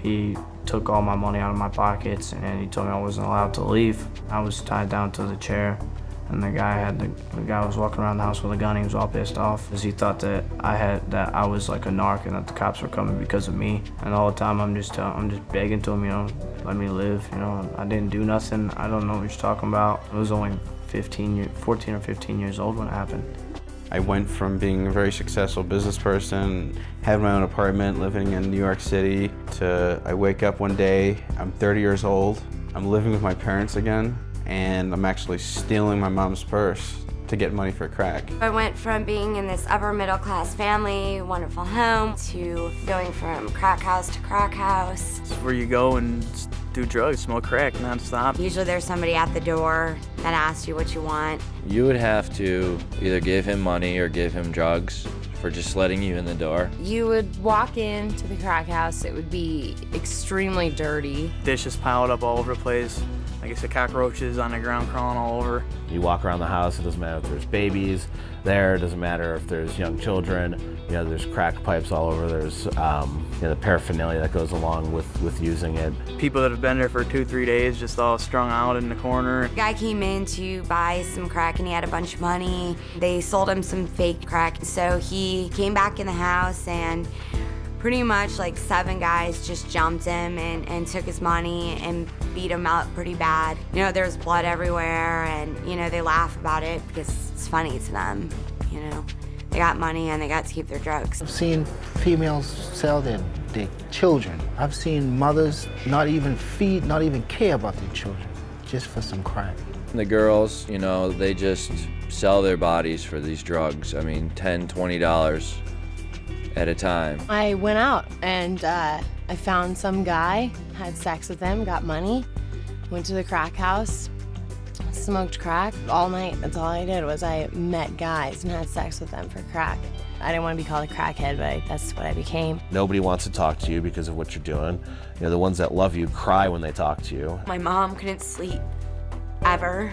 he took all my money out of my pockets and he told me I wasn't allowed to leave. I was tied down to the chair, and the guy was walking around the house with a gun. He was all pissed off because he thought that I was like a narc and that the cops were coming because of me. And all the time I'm just begging to him, you know, let me live. You know, I didn't do nothing. I don't know what you're talking about. I was only 14 or 15 years old when it happened. I went from being a very successful business person, had my own apartment living in New York City, to I wake up one day, I'm 30 years old, I'm living with my parents again, and I'm actually stealing my mom's purse to get money for crack. I went from being in this upper middle class family, wonderful home, to going from crack house to crack house. It's where you go and do drugs, smoke crack nonstop. Usually there's somebody at the door that asks you what you want. You would have to either give him money or give him drugs for just letting you in the door. You would walk into the crack house, it would be extremely dirty. Dishes piled up all over the place. Like I said, cockroaches on the ground crawling all over. You walk around the house, it doesn't matter if there's babies there, it doesn't matter if there's young children, you know, there's crack pipes all over, there's you know, the paraphernalia that goes along with using it. People that have been there for 2-3 days just all strung out in the corner. A guy came in to buy some crack and he had a bunch of money. They sold him some fake crack. So he came back in the house and pretty much like 7 guys just jumped him and took his money and beat him up pretty bad. You know, there's blood everywhere and, you know, they laugh about it because it's funny to them, you know. They got money and they got to keep their drugs. I've seen females sell their children. I've seen mothers not even care about their children, just for some crack. The girls, you know, they just sell their bodies for these drugs. I mean, $10, $20 at a time. I went out and I found some guy, had sex with him, got money, went to the crack house, smoked crack all night. That's all I did was I met guys and had sex with them for crack. I didn't want to be called a crackhead, but that's what I became. Nobody wants to talk to you because of what you're doing. You know, the ones that love you cry when they talk to you. My mom couldn't sleep ever.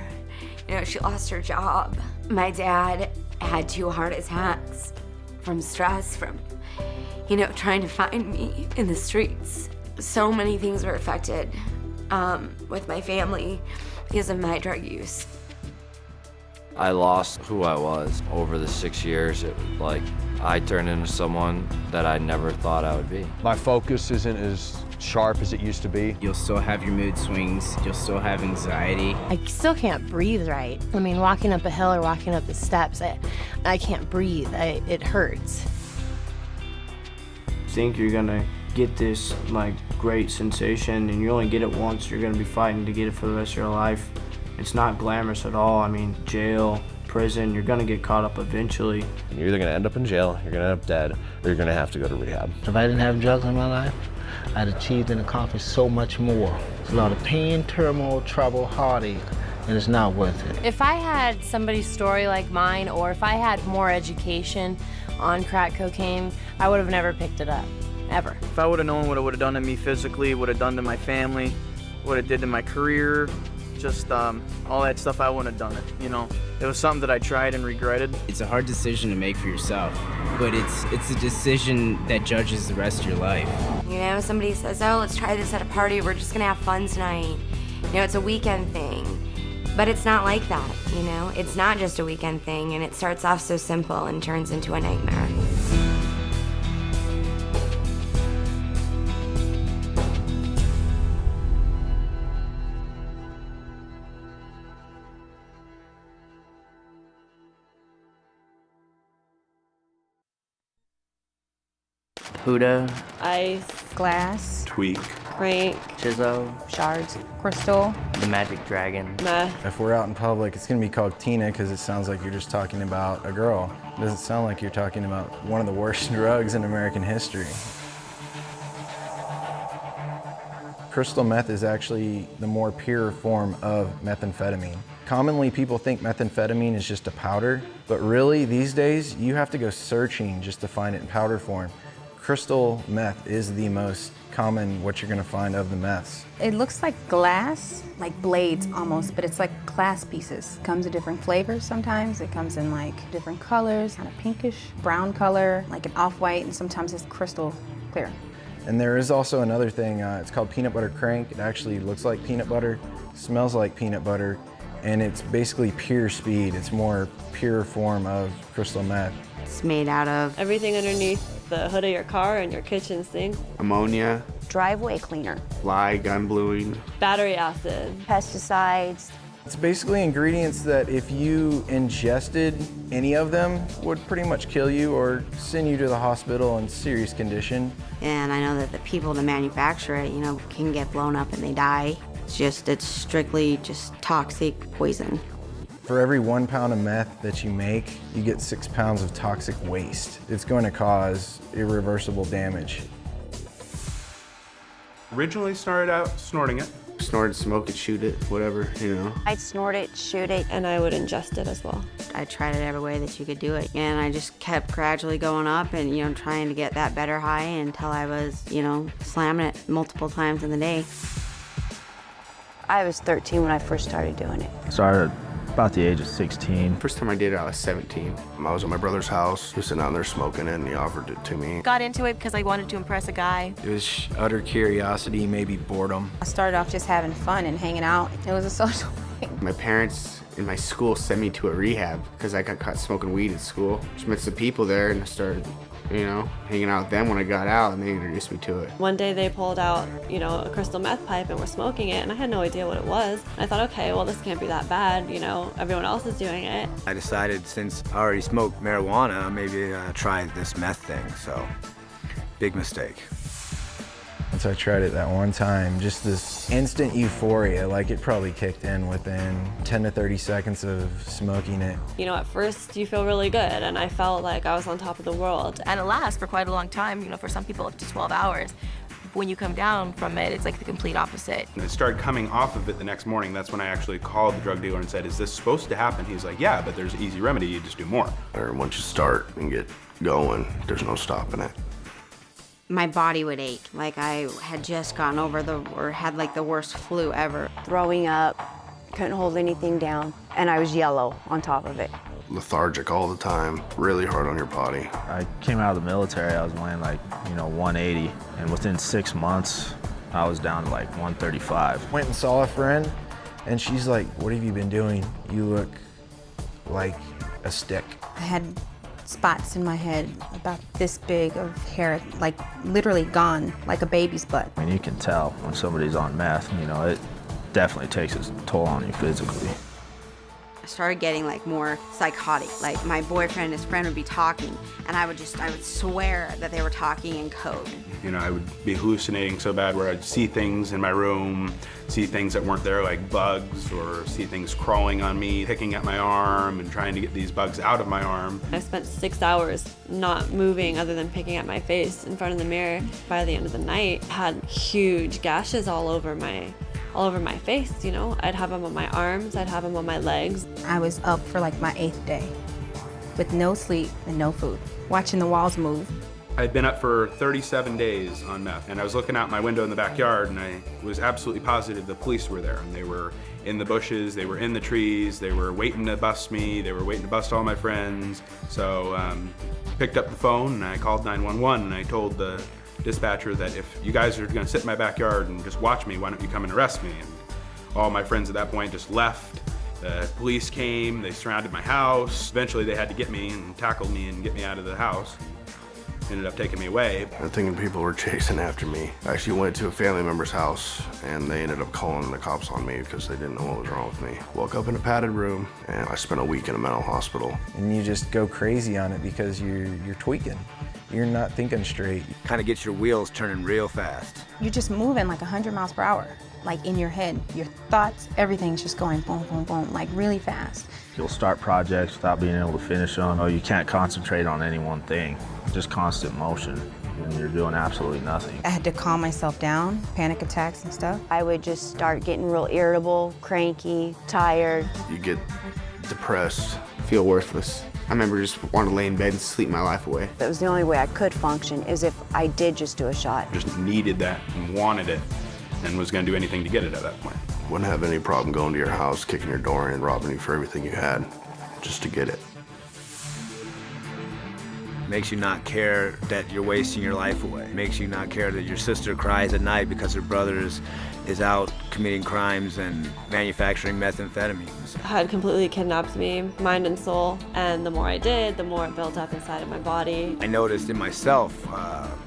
You know, she lost her job. My dad had 2 heart attacks from stress, from, you know, trying to find me in the streets. So many things were affected with my family because of my drug use. I lost who I was over the 6 years. It was like I turned into someone that I never thought I would be. My focus isn't as sharp as it used to be. You'll still have your mood swings. You'll still have anxiety. I still can't breathe right. I mean, walking up a hill or walking up the steps, I can't breathe. It hurts. Think you're gonna get this like great sensation and you only get it once. You're gonna be fighting to get it for the rest of your life. It's not glamorous at all. I mean, jail, prison, you're gonna get caught up eventually. You're either gonna end up in jail, you're gonna end up dead, or you're gonna have to go to rehab. If I didn't have drugs in my life, I'd achieved and accomplished so much more. It's a lot of pain, turmoil, trouble, heartache, and it's not worth it. If I had somebody's story like mine, or if I had more education on crack cocaine, I would have never picked it up, ever. If I would have known what it would have done to me physically, what it done to my family, what it did to my career, just all that stuff, I wouldn't have done it, you know. It was something that I tried and regretted. It's a hard decision to make for yourself, but it's a decision that judges the rest of your life. You know, somebody says, oh, let's try this at a party, we're just gonna have fun tonight. You know, it's a weekend thing. But it's not like that, you know? It's not just a weekend thing, and it starts off so simple and turns into a nightmare. Huda, ice, glass, tweak, crank, chisel, shards, crystal, the magic dragon. meth. If we're out in public, it's gonna be called Tina because it sounds like you're just talking about a girl. It doesn't sound like you're talking about one of the worst drugs in American history. Crystal meth is actually the more pure form of methamphetamine. Commonly, people think methamphetamine is just a powder, but really, these days, you have to go searching just to find it in powder form. Crystal meth is the most common what you're gonna find of the meths. It looks like glass, like blades almost, but it's like glass pieces. Comes in different flavors sometimes. It comes in like different colors, kind of pinkish, brown color, like an off-white, and sometimes it's crystal clear. And there is also another thing, it's called peanut butter crank. It actually looks like peanut butter, smells like peanut butter, and it's basically pure speed. It's more pure form of crystal meth. It's made out of Everything underneath the hood of your car and your kitchen sink. ammonia, Driveway cleaner. lye, gun bluing, Battery acid. Pesticides. It's basically ingredients that if you ingested any of them would pretty much kill you or send you to the hospital in serious condition. And I know that the people that manufacture it, can get blown up and they die. It's strictly just toxic poison. For every 1 pound of meth that you make, you get 6 pounds of toxic waste. It's going to cause irreversible damage. Originally started out snorting it. snort it, smoke it, shoot it, whatever, I'd snort it, shoot it, and I would ingest it as well. I tried it every way that you could do it. And I just kept gradually going up and, trying to get that better high until I was, slamming it multiple times in the day. I was 13 when I first started doing it. Started about the age of 16. First time I did it, I was 17. I was at my brother's house. He was sitting out there smoking it, and he offered it to me. Got into it because I wanted to impress a guy. It was utter curiosity, maybe boredom. I started off just having fun and hanging out. It was a social thing. My parents in my school sent me to a rehab because I got caught smoking weed at school. Just met some people there, and I started, hanging out with them when I got out, and they introduced me to it. One day they pulled out, a crystal meth pipe and were smoking it, and I had no idea what it was. I thought, okay, well, this can't be that bad, everyone else is doing it. I decided since I already smoked marijuana, maybe try this meth thing, so big mistake. Once I tried it that one time, just this instant euphoria, like it probably kicked in within 10 to 30 seconds of smoking it. At first you feel really good, and I felt like I was on top of the world. And it lasts for quite a long time, for some people up to 12 hours. When you come down from it, it's like the complete opposite. And it started coming off of it the next morning. That's when I actually called the drug dealer and said, is this supposed to happen? He's like, yeah, but there's an easy remedy, you just do more. Or once you start and get going, there's no stopping it. My body would ache, like I had just gotten over had like the worst flu ever. Throwing up, couldn't hold anything down, and I was yellow on top of it. Lethargic all the time, really hard on your body. I came out of the military, I was weighing 180, and within 6 months, I was down to 135. Went and saw a friend, and she's like, what have you been doing? You look like a stick. I had spots in my head about this big of hair, literally gone, like a baby's butt. I mean, you can tell when somebody's on meth, it definitely takes its toll on you physically. I started getting more psychotic. Like my boyfriend and his friend would be talking, and I would swear that they were talking in code. I would be hallucinating so bad where I'd see things in my room, see things that weren't there like bugs, or see things crawling on me, picking at my arm and trying to get these bugs out of my arm. I spent 6 hours not moving other than picking at my face in front of the mirror. By the end of the night, I had huge gashes all over my face, I'd have them on my arms, I'd have them on my legs. I was up for my 8th day with no sleep and no food, watching the walls move. I'd been up for 37 days on meth, and I was looking out my window in the backyard, and I was absolutely positive the police were there, and they were in the bushes, they were in the trees, they were waiting to bust me, they were waiting to bust all my friends. So picked up the phone, and I called 911, and I told the dispatcher that if you guys are gonna sit in my backyard and just watch me, why don't you come and arrest me? And all my friends at that point just left. The police came, they surrounded my house. Eventually they had to get me and tackle me and get me out of the house. Ended up taking me away. I'm thinking people were chasing after me. I actually went to a family member's house, and they ended up calling the cops on me because they didn't know what was wrong with me. Woke up in a padded room, and I spent a week in a mental hospital. And you just go crazy on it because you're tweaking. you're not thinking straight. Kind of gets your wheels turning real fast. You're just moving like 100 miles per hour, like in your head. Your thoughts, everything's just going boom, boom, boom, like really fast. You'll start projects without being able to finish them. Or you can't concentrate on any one thing. Just constant motion, and you're doing absolutely nothing. I had to calm myself down, panic attacks and stuff. I would just start getting real irritable, cranky, tired. You get depressed, feel worthless. I remember just wanting to lay in bed and sleep my life away. That was the only way I could function, is if I did just do a shot. Just needed that and wanted it and was going to do anything to get it at that point. Wouldn't have any problem going to your house, kicking your door in, robbing you for everything you had, just to get it. Makes you not care that you're wasting your life away. Makes you not care that your sister cries at night because her brother is out committing crimes and manufacturing methamphetamines. Had completely kidnapped me, mind and soul, and the more I did, the more it built up inside of my body. I noticed in myself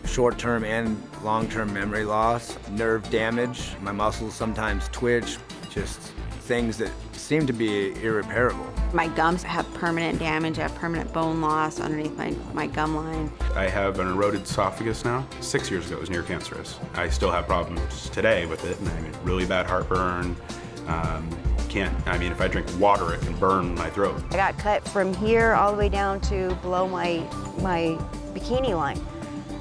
short-term and long-term memory loss, nerve damage, my muscles sometimes twitch, just things that seem to be irreparable. My gums have permanent damage. I have permanent bone loss underneath my gum line. I have an eroded esophagus now. 6 years ago, it was near cancerous. I still have problems today with it, and I mean, really bad heartburn. If I drink water, it can burn my throat. I got cut from here all the way down to below my bikini line,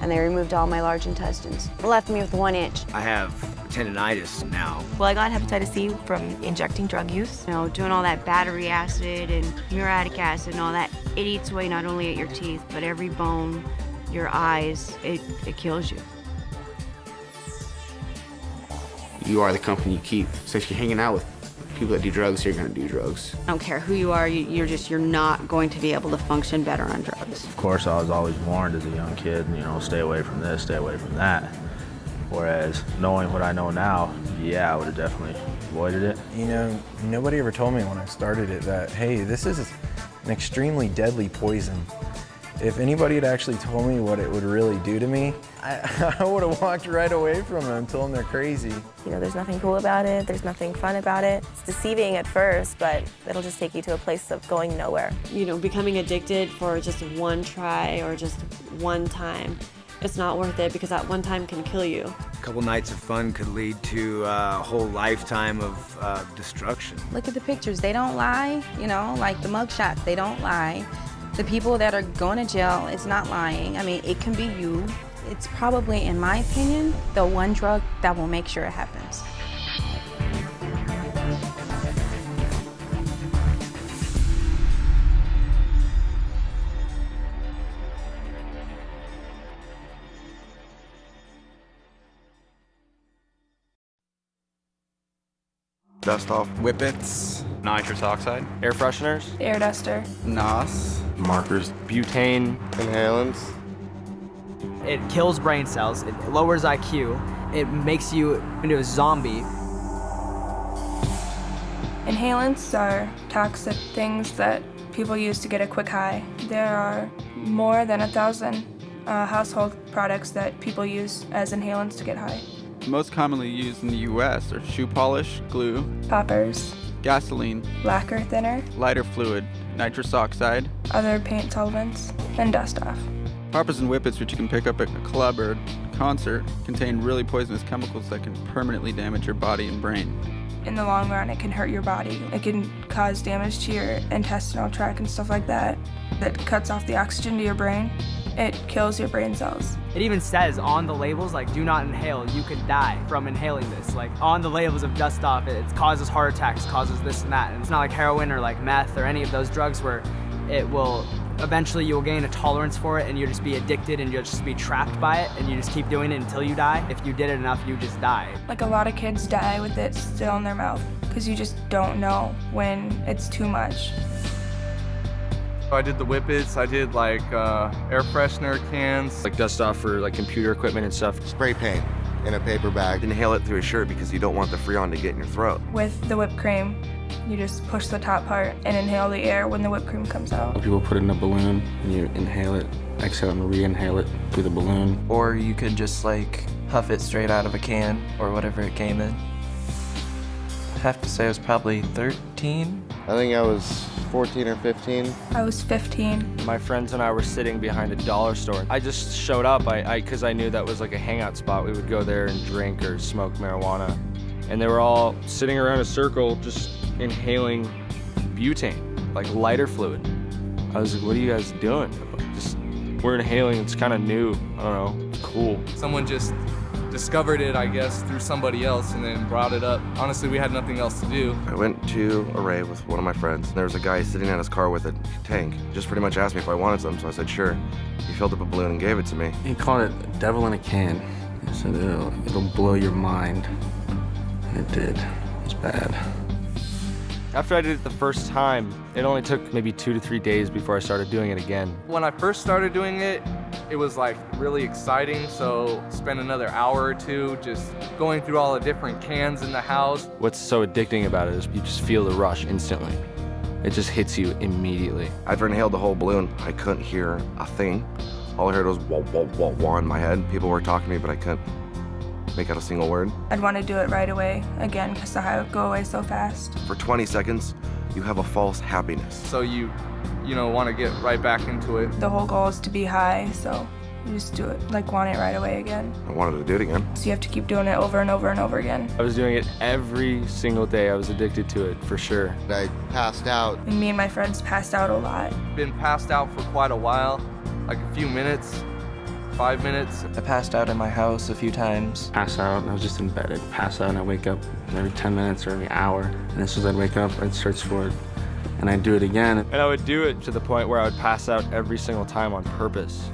and they removed all my large intestines. It left me with 1 inch. I have tendinitis now. Well, I got hepatitis C from injecting drug use. You know, doing all that battery acid and muriatic acid and all that, it eats away not only at your teeth, but every bone, your eyes, it kills you. You are the company you keep. So if you're hanging out with people that do drugs, you're gonna do drugs. I don't care who you are, you're not going to be able to function better on drugs. Of course, I was always warned as a young kid, stay away from this, stay away from that. Whereas knowing what I know now, yeah, I would have definitely avoided it. Nobody ever told me when I started it that, hey, this is an extremely deadly poison. If anybody had actually told me what it would really do to me, I would have walked right away from them and told them they're crazy. There's nothing cool about it. There's nothing fun about it. It's deceiving at first, but it'll just take you to a place of going nowhere. Becoming addicted for just one try or just one time, it's not worth it because that one time can kill you. A couple nights of fun could lead to a whole lifetime of destruction. Look at the pictures, they don't lie, like the mugshots, they don't lie. The people that are going to jail, it's not lying. I mean, it can be you. It's probably, in my opinion, the one drug that will make sure it happens. Dust off whippets, nitrous oxide, air fresheners, air duster, NOS, markers, butane, inhalants. It kills brain cells, it lowers IQ, it makes you into a zombie. Inhalants are toxic things that people use to get a quick high. There are more than 1,000 household products that people use as inhalants to get high. Most commonly used in the U.S. are shoe polish, glue, poppers, gasoline, lacquer thinner, lighter fluid, nitrous oxide, other paint solvents, and dust off. Poppers and whippets, which you can pick up at a club or concert, contain really poisonous chemicals that can permanently damage your body and brain. In the long run, it can hurt your body. It can cause damage to your intestinal tract and stuff like that. That cuts off the oxygen to your brain. It kills your brain cells. It even says on the labels, do not inhale, you could die from inhaling this. On the labels of dust off, it causes heart attacks, causes this and that. And it's not like heroin or meth or any of those drugs where eventually you'll gain a tolerance for it and you'll just be addicted and you'll just be trapped by it and you just keep doing it until you die. If you did it enough, you just die. A lot of kids die with it still in their mouth because you just don't know when it's too much. I did the whippets, I did air freshener cans. Dust off for computer equipment and stuff. Spray paint in a paper bag. Inhale it through a shirt because you don't want the Freon to get in your throat. With the whipped cream, you just push the top part and inhale the air when the whipped cream comes out. People put it in a balloon and you inhale it, exhale and re-inhale it through the balloon. Or you could just huff it straight out of a can or whatever it came in. have to say I was probably 13. I think I was 14 or 15. I was 15. My friends and I were sitting behind a dollar store. I just showed up because I knew that was like a hangout spot. We would go there and drink or smoke marijuana. And they were all sitting around a circle just inhaling butane, like lighter fluid. I was like, what are you guys doing? We're inhaling, it's kind of new. I don't know, it's cool. Someone just discovered it, I guess, through somebody else and then brought it up. Honestly, we had nothing else to do. I went to a rave with one of my friends. There was a guy sitting in his car with a tank. He just pretty much asked me if I wanted some, so I said sure. He filled up a balloon and gave it to me. He called it devil in a can. He said it'll blow your mind. And it did. It was bad. After I did it the first time, it only took maybe 2 to 3 days before I started doing it again. When I first started doing it, it was like really exciting, so spent another hour or two just going through all the different cans in the house. What's so addicting about it is you just feel the rush instantly. It just hits you immediately. After I inhaled the whole balloon, I couldn't hear a thing. All I heard was wah, wah, wah, wah in my head. People were talking to me, but I couldn't make out a single word. I'd want to do it right away again because the high would go away so fast. For 20 seconds, you have a false happiness. So you want to get right back into it. The whole goal is to be high, so you just do it, like want it right away again. I wanted to do it again. So you have to keep doing it over and over and over again. I was doing it every single day. I was addicted to it, for sure. I passed out. And me and my friends passed out a lot. Been passed out for quite a while, like a few minutes. 5 minutes. I passed out in my house a few times. Pass out, and I was just embedded. Pass out, and I wake up every 10 minutes or every hour. And as soon as I'd wake up, I'd search for it, and I'd do it again. And I would do it to the point where I would pass out every single time on purpose.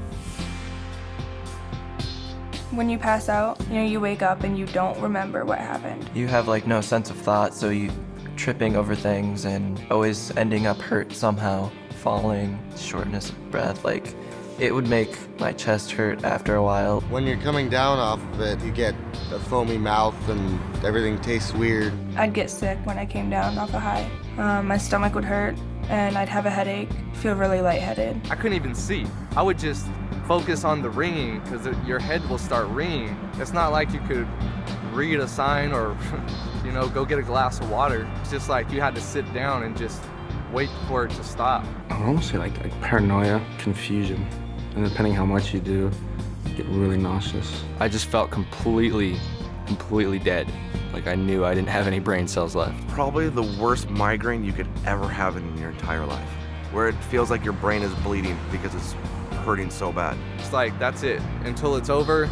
When you pass out, you wake up and you don't remember what happened. You have like no sense of thought, so you tripping over things and always ending up hurt somehow, falling, shortness of breath, like it would make my chest hurt after a while. When you're coming down off of it, you get a foamy mouth and everything tastes weird. I'd get sick when I came down off a high. My stomach would hurt and I'd have a headache, feel really lightheaded. I couldn't even see. I would just focus on the ringing because your head will start ringing. It's not like you could read a sign or go get a glass of water. It's just like you had to sit down and just wait for it to stop. I would almost say like paranoia, confusion. And depending how much you do, you get really nauseous. I just felt completely dead. Like I knew I didn't have any brain cells left. Probably the worst migraine you could ever have in your entire life, where it feels like your brain is bleeding because it's hurting so bad. It's like, that's it. Until it's over,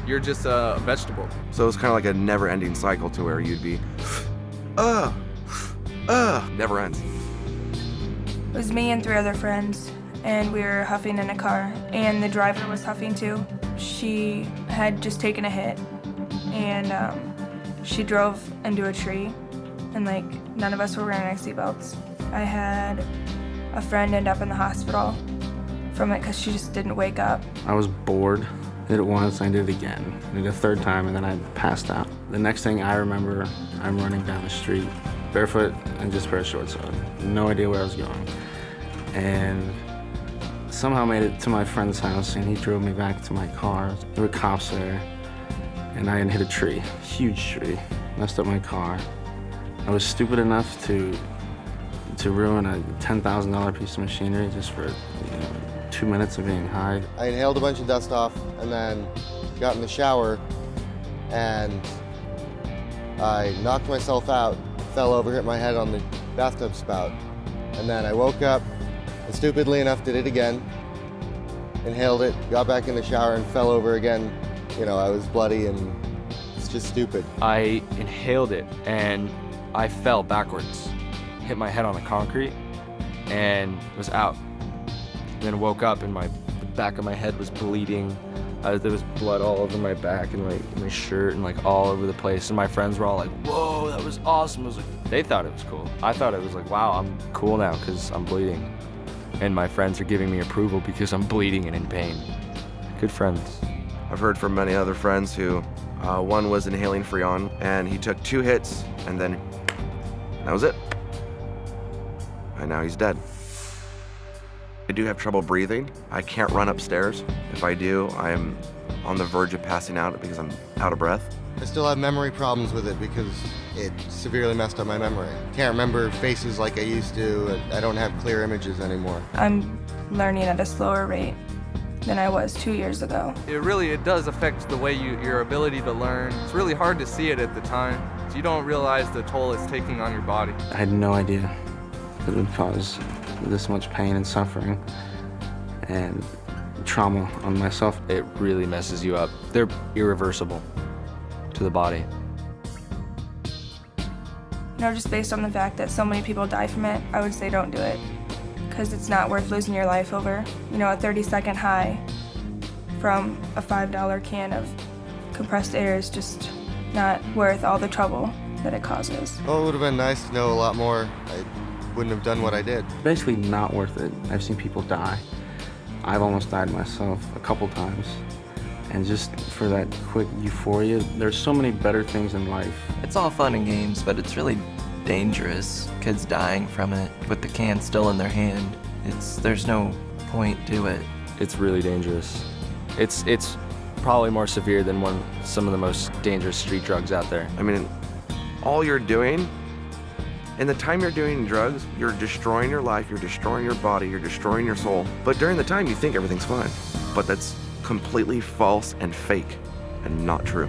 you're just a vegetable. So it's kind of like a never-ending cycle to where you'd be, never ends. It was me and 3 other friends, and we were huffing in a car, and the driver was huffing too. She had just taken a hit, and she drove into a tree, and none of us were wearing our seatbelts. I had a friend end up in the hospital from it because she just didn't wake up. I was bored. Did it once, I did it again. I did it a 3rd time, and then I passed out. The next thing I remember, I'm running down the street, barefoot and just a pair of shorts on. No idea where I was going. And somehow made it to my friend's house, and he drove me back to my car. There were cops there, and I had hit a tree, huge tree, messed up my car. I was stupid enough to ruin a $10,000 piece of machinery just for 2 minutes of being high. I inhaled a bunch of dust off, and then got in the shower, and I knocked myself out, fell over, hit my head on the bathtub spout, and then I woke up, and stupidly enough did it again, inhaled it, got back in the shower, and fell over again. I was bloody, and it's just stupid. I inhaled it, and I fell backwards, hit my head on the concrete, and was out. And then woke up, and the back of my head was bleeding. There was blood all over my back and my shirt and all over the place. And my friends were all like, "Whoa, that was awesome." I was like, they thought it was cool. I thought it was like, wow, I'm cool now because I'm bleeding. And my friends are giving me approval because I'm bleeding and in pain. Good friends. I've heard from many other friends who, one was inhaling Freon, and he took 2 hits, and then that was it. And now he's dead. I do have trouble breathing. I can't run upstairs. If I do, I am on the verge of passing out because I'm out of breath. I still have memory problems with it because It severely messed up my memory. Can't remember faces like I used to. I don't have clear images anymore. I'm learning at a slower rate than I was 2 years ago. It does affect the way your ability to learn. It's really hard to see it at the time. You don't realize the toll it's taking on your body. I had no idea it would cause this much pain and suffering and trauma on myself. It really messes you up. They're irreversible to the body. You know, just based on the fact that so many people die from it, I would say don't do it. Because it's not worth losing your life over. You know, a 30-second high from a $5 can of compressed air is just not worth all the trouble that it causes. Well, it would have been nice to know a lot more. I wouldn't have done what I did. Basically not worth it. I've seen people die. I've almost died myself a couple times. And just for that quick euphoria, there's so many better things in life. It's all fun and games, but it's really dangerous. Kids dying from it with the can still in their hand. There's no point to it. It's really dangerous. It's probably more severe than some of the most dangerous street drugs out there. I mean, all you're doing, in the time you're doing drugs, you're destroying your life, you're destroying your body, you're destroying your soul. But during the time, you think everything's fine. But that's completely false and fake and not true.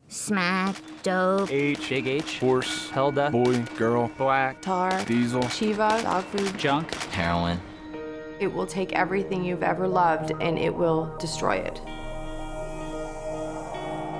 Smack, dope, H, big H, horse, Helda, Boy, girl, black, Tar, diesel, Shiva, dog food, junk, heroin. It will take everything you've ever loved and it will destroy it.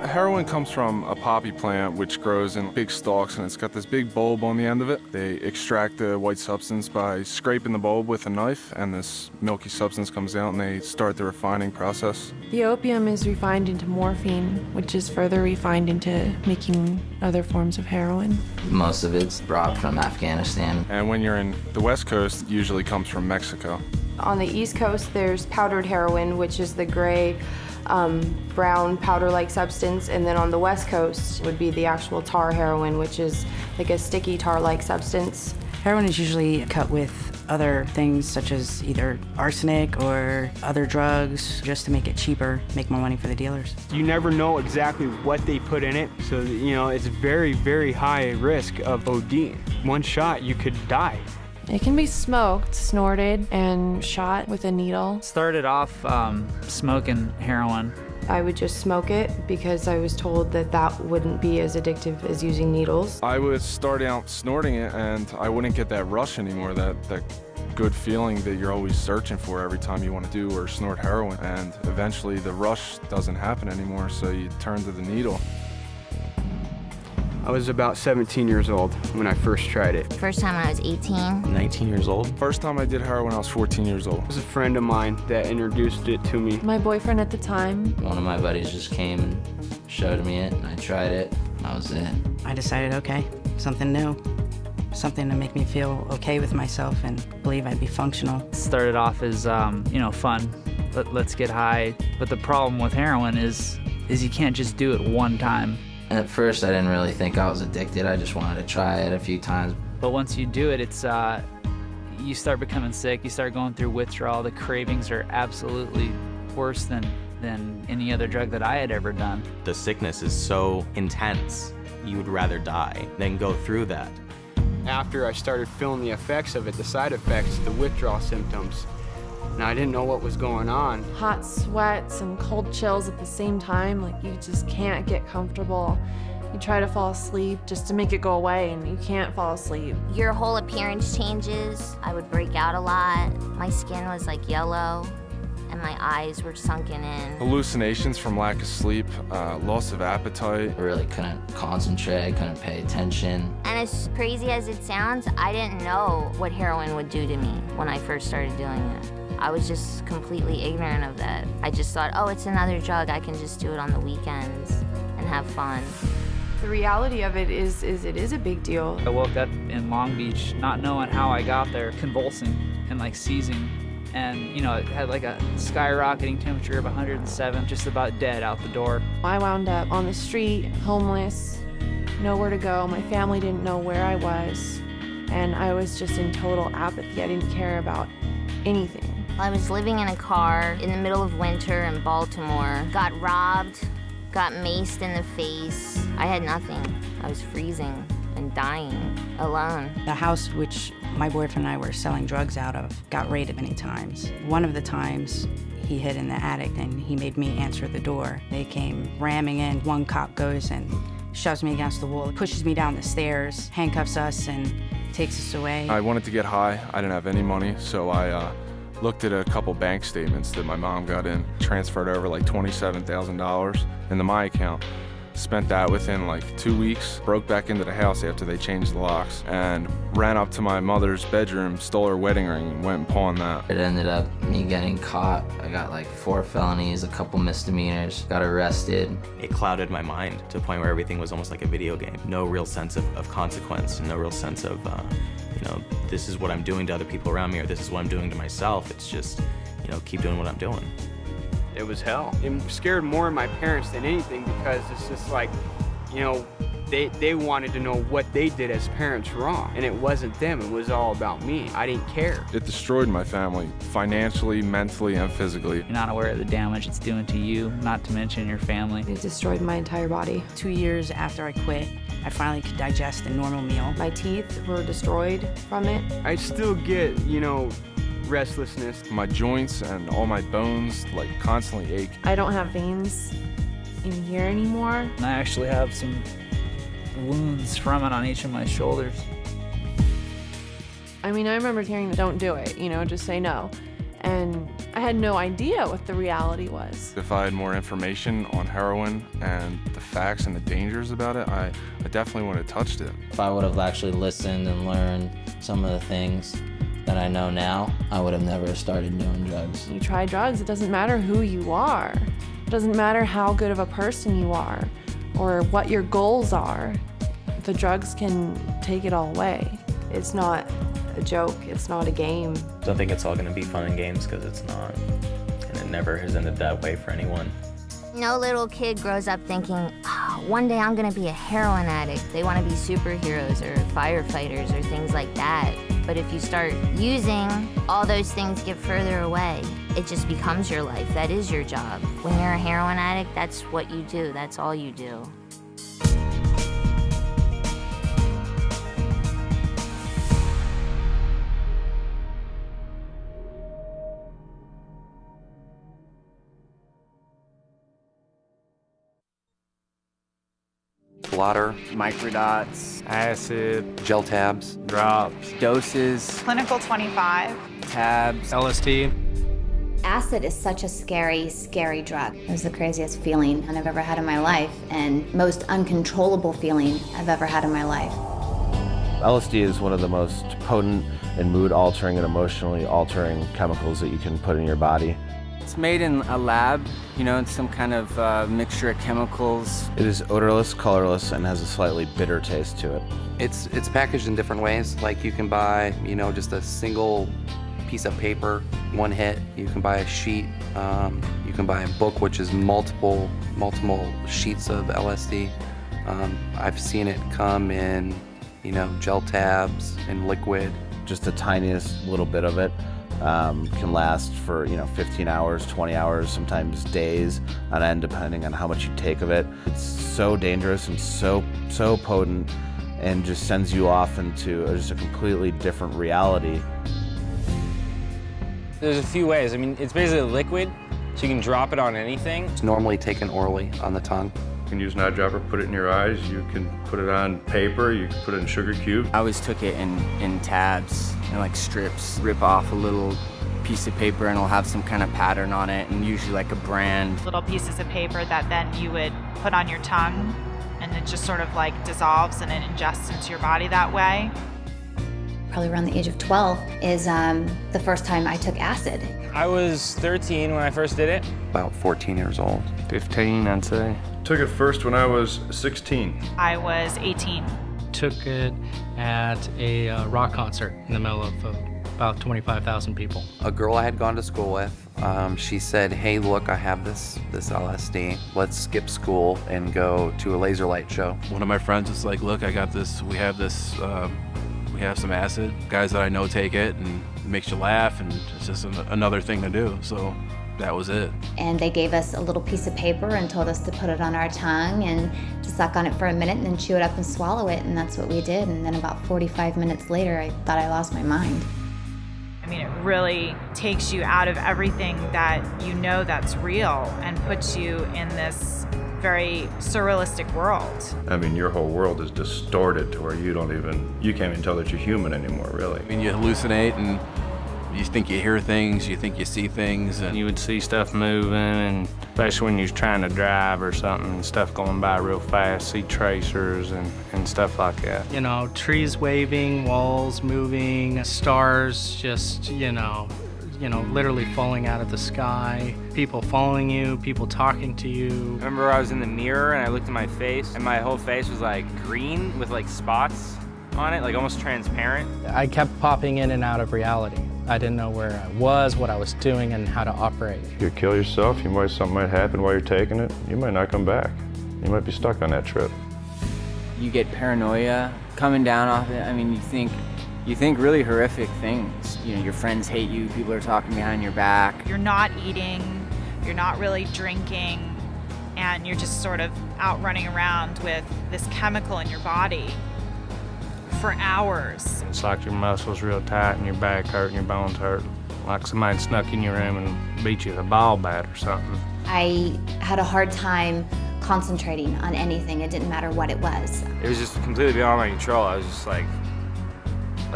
Heroin comes from a poppy plant which grows in big stalks, and it's got this big bulb on the end of it. They extract the white substance by scraping the bulb with a knife, and this milky substance comes out and they start the refining process. The opium is refined into morphine, which is further refined into making other forms of heroin. Most of it's brought from Afghanistan. And when you're in the West Coast, it usually comes from Mexico. On the East Coast, there's powdered heroin, which is the gray, brown powder-like substance, and then on the West Coast would be the actual tar heroin, which is like a sticky tar-like substance. Heroin is usually cut with other things such as either arsenic or other drugs just to make it cheaper, make more money for the dealers. You never know exactly what they put in it, so you know it's very, very high risk of OD. One shot, you could die. It can be smoked, snorted, and shot with a needle. Started off smoking heroin. I would just smoke it because I was told that that wouldn't be as addictive as using needles. I would start out snorting it, and I wouldn't get that rush anymore, that good feeling that you're always searching for every time you want to do or snort heroin. And eventually the rush doesn't happen anymore, so you turn to the needle. I was about 17 years old when I first tried it. First time I was 18. 19 years old. First time I did heroin, I was 14 years old. It was a friend of mine that introduced it to me. My boyfriend at the time. One of my buddies just came and showed me it, and I tried it. That was it. I decided, okay, something new, something to make me feel okay with myself and believe I'd be functional. Started off as, fun. Let's get high. But the problem with heroin is you can't just do it one time. And at first, I didn't really think I was addicted. I just wanted to try it a few times. But once you do it, you start becoming sick. You start going through withdrawal. The cravings are absolutely worse than any other drug that I had ever done. The sickness is so intense, you would rather die than go through that. After I started feeling the effects of it, the side effects, the withdrawal symptoms, and I didn't know what was going on. Hot sweats and cold chills at the same time, like you just can't get comfortable. You try to fall asleep just to make it go away, and you can't fall asleep. Your whole appearance changes. I would break out a lot. My skin was like yellow, and my eyes were sunken in. Hallucinations from lack of sleep, loss of appetite. I really couldn't concentrate, couldn't pay attention. And as crazy as it sounds, I didn't know what heroin would do to me when I first started doing it. I was just completely ignorant of that. I just thought, oh, it's another drug. I can just do it on the weekends and have fun. The reality of it is it is a big deal. I woke up in Long Beach not knowing how I got there, convulsing and like seizing. And, it had like a skyrocketing temperature of 107, just about dead out the door. I wound up on the street, homeless, know where to go. My family didn't know where I was. And I was just in total apathy. I didn't care about anything. I was living in a car in the middle of winter in Baltimore. Got robbed, got maced in the face. I had nothing. I was freezing and dying, alone. The house which my boyfriend and I were selling drugs out of got raided many times. One of the times, he hid in the attic and he made me answer the door. They came ramming in. One cop goes and shoves me against the wall, pushes me down the stairs, handcuffs us, and takes us away. I wanted to get high. I didn't have any money, so I looked at a couple bank statements that my mom got in, transferred over like $27,000 into my account. Spent that within like 2 weeks, broke back into the house after they changed the locks, and ran up to my mother's bedroom, stole her wedding ring, and went and pawned that. It ended up me getting caught. I got like 4 felonies, a couple misdemeanors, got arrested. It clouded my mind to a point where everything was almost like a video game. No real sense of consequence, no real sense of, this is what I'm doing to other people around me, or this is what I'm doing to myself. It's just, keep doing what I'm doing. It was hell. It scared more my parents than anything because it's just like, they wanted to know what they did as parents wrong. And it wasn't them, it was all about me. I didn't care. It destroyed my family, financially, mentally, and physically. You're not aware of the damage it's doing to you, not to mention your family. It destroyed my entire body. 2 years after I quit, I finally could digest a normal meal. My teeth were destroyed from it. I still get, restlessness. My joints and all my bones constantly ache. I don't have veins in here anymore. I actually have some wounds from it on each of my shoulders. I remember hearing don't do it, just say no. And I had no idea what the reality was. If I had more information on heroin and the facts and the dangers about it, I definitely would have touched it. If I would have actually listened and learned some of the things that I know now, I would have never started doing drugs. You try drugs, it doesn't matter who you are. It doesn't matter how good of a person you are or what your goals are. The drugs can take it all away. It's not a joke, it's not a game. I don't think it's all going to be fun and games because it's not. And it never has ended that way for anyone. No little kid grows up thinking, one day I'm gonna be a heroin addict. They wanna be superheroes or firefighters or things like that. But if you start using, all those things get further away. It just becomes your life. That is your job. When you're a heroin addict, that's what you do. That's all you do. Blotter, microdots, acid, gel tabs, drops, doses, clinical 25, tabs, LSD. Acid is such a scary, scary drug. It was the craziest feeling I've ever had in my life and most uncontrollable feeling I've ever had in my life. LSD is one of the most potent and mood-altering and emotionally altering chemicals that you can put in your body. It's made in a lab, it's some kind of mixture of chemicals. It is odorless, colorless, and has a slightly bitter taste to it. It's packaged in different ways. Like you can buy, just a single piece of paper, one hit. You can buy a sheet. You can buy a book, which is multiple sheets of LSD. I've seen it come in, gel tabs and liquid. Just the tiniest little bit of it. Can last for 15 hours, 20 hours, sometimes days on end, depending on how much you take of it. It's so dangerous and so potent, and just sends you off into just a completely different reality. There's a few ways. It's basically a liquid, so you can drop it on anything. It's normally taken orally on the tongue. You can use an eyedropper, put it in your eyes. You can put it on paper. You can put it in sugar cubes. I always took it in tabs and like strips. Rip off a little piece of paper and it'll have some kind of pattern on it, and usually like a brand. Little pieces of paper that then you would put on your tongue, and it just sort of dissolves and it ingests into your body that way. Probably around the age of 12 is the first time I took acid. I was 13 when I first did it. About 14 years old. 15, I'd say. Took it first when I was 16. I was 18. Took it at a rock concert in the middle of about 25,000 people. A girl I had gone to school with, she said, hey, look, I have this LSD. Let's skip school and go to a laser light show. One of my friends was like, look, I got this, we have some acid. Guys that I know take it, and it makes you laugh, and it's just another thing to do. So that was it. And they gave us a little piece of paper and told us to put it on our tongue and to suck on it for a minute and then chew it up and swallow it, and that's what we did. And then about 45 minutes later, I thought I lost my mind. I mean, it really takes you out of everything that you know that's real and puts you in this very surrealistic world. I mean, your whole world is distorted to where you can't even tell that you're human anymore, really. I mean, you hallucinate, and you think you hear things, you think you see things, and you would see stuff moving, and especially when you're trying to drive or something, stuff going by real fast, see tracers and stuff like that. You know, trees waving, walls moving, stars just, you know, literally falling out of the sky, people following you, people talking to you. I remember I was in the mirror and I looked at my face, and my whole face was like green with like spots on it, like almost transparent. I kept popping in and out of reality. I didn't know where I was, what I was doing, and how to operate. You kill yourself, something might happen while you're taking it. You might not come back. You might be stuck on that trip. You get paranoia coming down off it. I mean, you think really horrific things. You know, your friends hate you, people are talking behind your back. You're not eating, you're not really drinking, and you're just sort of out running around with this chemical in your body for hours. It's like your muscles real tight and your back hurt and your bones hurt, like somebody snuck in your room and beat you with a ball bat or something. I had a hard time concentrating on anything. It didn't matter what it was. It was just completely beyond my control. I was just like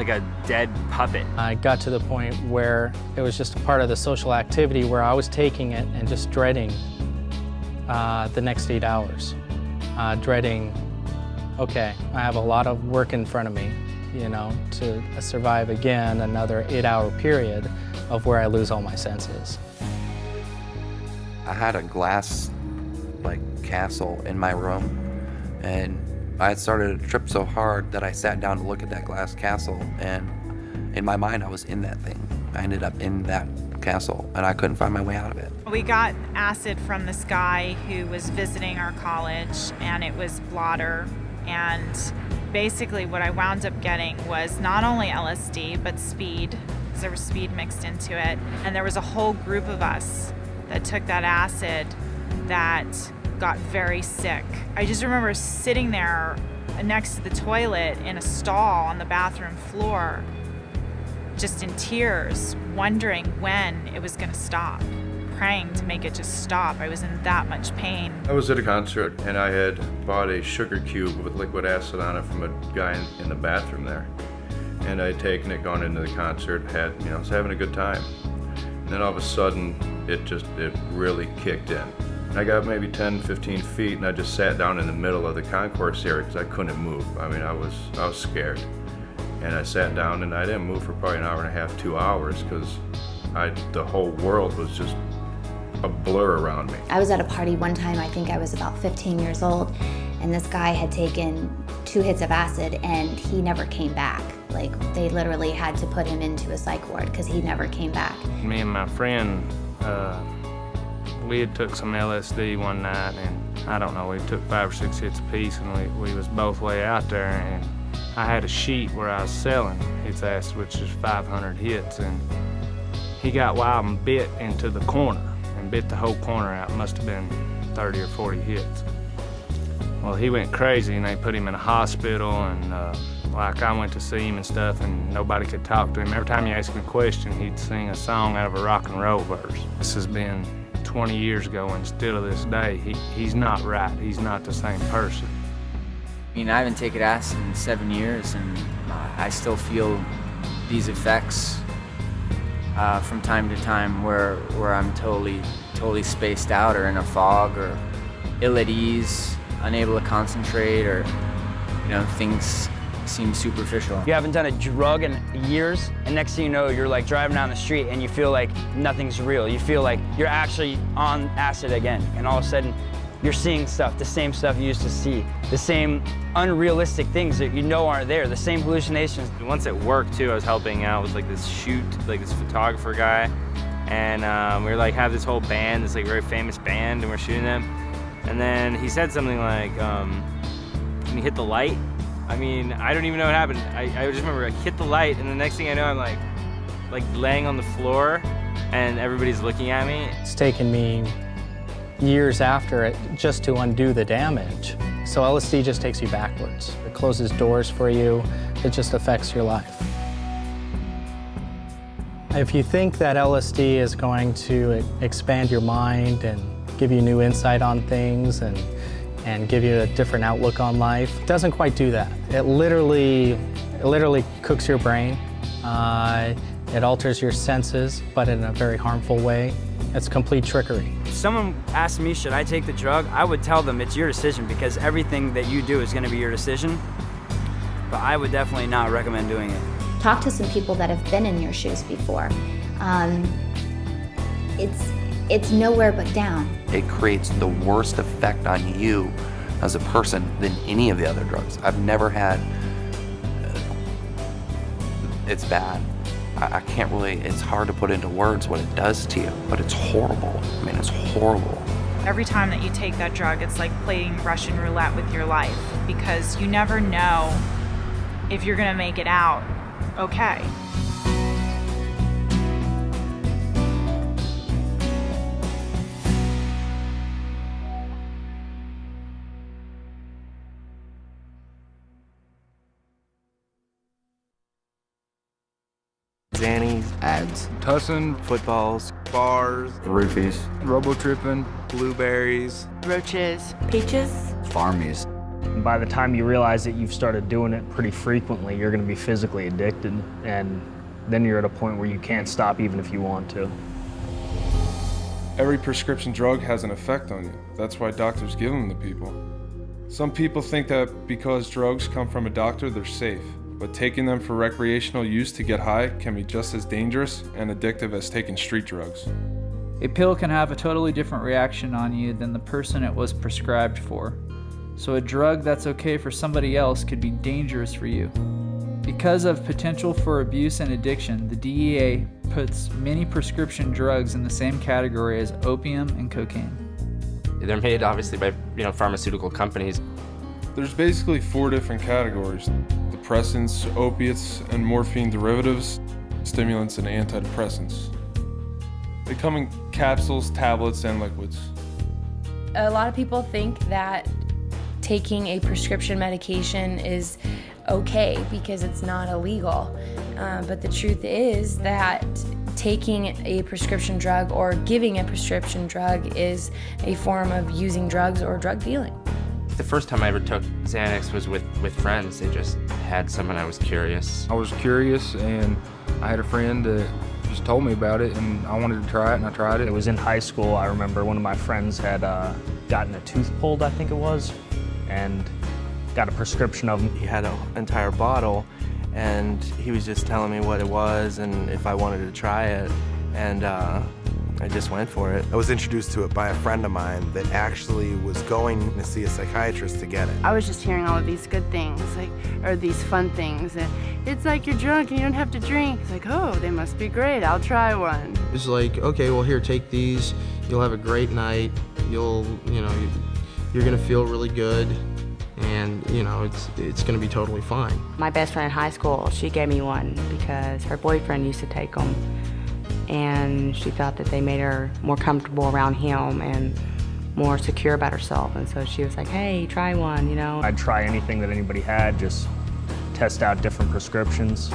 a dead puppet. I got to the point where it was just a part of the social activity where I was taking it and just dreading the next 8 hours. Dreading, okay, I have a lot of work in front of me, you know, to survive again another 8-hour period of where I lose all my senses. I had a glass castle in my room, and I had started to trip so hard that I sat down to look at that glass castle, and in my mind I was in that thing. I ended up in that castle, and I couldn't find my way out of it. We got acid from this guy who was visiting our college, and it was blotter, and basically what I wound up getting was not only LSD, but speed, because there was speed mixed into it, and there was a whole group of us that took that acid that got very sick. I just remember sitting there next to the toilet in a stall on the bathroom floor, just in tears, wondering when it was gonna stop, praying to make it just stop. I was in that much pain. I was at a concert, and I had bought a sugar cube with liquid acid on it from a guy in the bathroom there. And I had taken it, gone into the concert, I was having a good time. And then all of a sudden, it really kicked in. I got maybe 10, 15 feet, and I just sat down in the middle of the concourse area because I couldn't move. I mean, I was scared. And I sat down, and I didn't move for probably an hour and a half, 2 hours, because the whole world was just a blur around me. I was at a party one time, I think I was about 15 years old, and this guy had taken 2 hits of acid, and he never came back. Like, they literally had to put him into a psych ward because he never came back. Me and my friend, we had took some LSD one night, and I don't know, we took 5 or 6 hits apiece, and we was both way out there, and I had a sheet where I was selling his acid, which is 500 hits, and he got wild and bit into the corner, and bit the whole corner out. Must have been 30 or 40 hits. Well, he went crazy, and they put him in a hospital, and I went to see him and stuff, and nobody could talk to him. Every time you ask him a question, he'd sing a song out of a rock and roll verse. This has been 20 years ago, and still to this day, he's not right. He's not the same person. I mean, I haven't taken acid in 7 years, and I still feel these effects from time to time where I'm totally spaced out or in a fog or ill at ease, unable to concentrate, or, you know, things seem superficial. You haven't done a drug in years, and next thing you know, you're like driving down the street and you feel like nothing's real. You feel like you're actually on acid again, and all of a sudden You're seeing stuff, the same stuff you used to see, the same unrealistic things that you know aren't there, the same hallucinations. Once at work too, I was helping out with like this this photographer guy, and we were like have this whole band, this like very famous band, and we're shooting them. And then he said something like, "Can you hit the light?" I mean, I don't even know what happened. I just remember I hit the light, and the next thing I know, I'm like laying on the floor, and everybody's looking at me. It's taken me years after it just to undo the damage. So LSD just takes you backwards. It closes doors for you. It just affects your life. If you think that LSD is going to expand your mind and give you new insight on things and give you a different outlook on life, it doesn't quite do that. It literally cooks your brain. It alters your senses, but in a very harmful way. It's complete trickery. If someone asked me, should I take the drug, I would tell them it's your decision because everything that you do is going to be your decision. But I would definitely not recommend doing it. Talk to some people that have been in your shoes before. It's nowhere but down. It creates the worst effect on you as a person than any of the other drugs. I've never had, it's bad. I can't really, it's hard to put into words what it does to you, but it's horrible. I mean, it's horrible. Every time that you take that drug, it's like playing Russian roulette with your life because you never know if you're gonna make it out okay. Zannies, ads, tussin, footballs, bars, roofies, robo-tripping, blueberries, Roaches. Peaches. farmies. And by the time you realize that you've started doing it pretty frequently, you're going to be physically addicted, and then you're at a point where you can't stop even if you want to. Every prescription drug has an effect on you. That's why doctors give them to people. Some people think that because drugs come from a doctor, they're safe. But taking them for recreational use to get high can be just as dangerous and addictive as taking street drugs. A pill can have a totally different reaction on you than the person it was prescribed for. So a drug that's okay for somebody else could be dangerous for you. Because of potential for abuse and addiction, the DEA puts many prescription drugs in the same category as opium and cocaine. They're made obviously by pharmaceutical companies. There's basically 4 different categories: depressants, opiates, and morphine derivatives, stimulants, and antidepressants. They come in capsules, tablets, and liquids. A lot of people think that taking a prescription medication is okay because it's not illegal. But the truth is that taking a prescription drug or giving a prescription drug is a form of using drugs or drug dealing. The first time I ever took Xanax was with friends. They just had some and I was curious. I was curious and I had a friend that just told me about it and I wanted to try it and I tried it. It was in high school. I remember one of my friends had gotten a tooth pulled, I think it was, and got a prescription of them. He had an entire bottle and he was just telling me what it was and if I wanted to try it, and I just went for it. I was introduced to it by a friend of mine that actually was going to see a psychiatrist to get it. I was just hearing all of these good things, or these fun things. And it's like you're drunk and you don't have to drink. It's like, oh, they must be great. I'll try one. It's like, okay, well here, take these. You'll have a great night. You're gonna feel really good. And it's gonna be totally fine. My best friend in high school, she gave me one because her boyfriend used to take them. And she thought that they made her more comfortable around him and more secure about herself. And so she was like, hey, try one, I'd try anything that anybody had, just test out different prescriptions,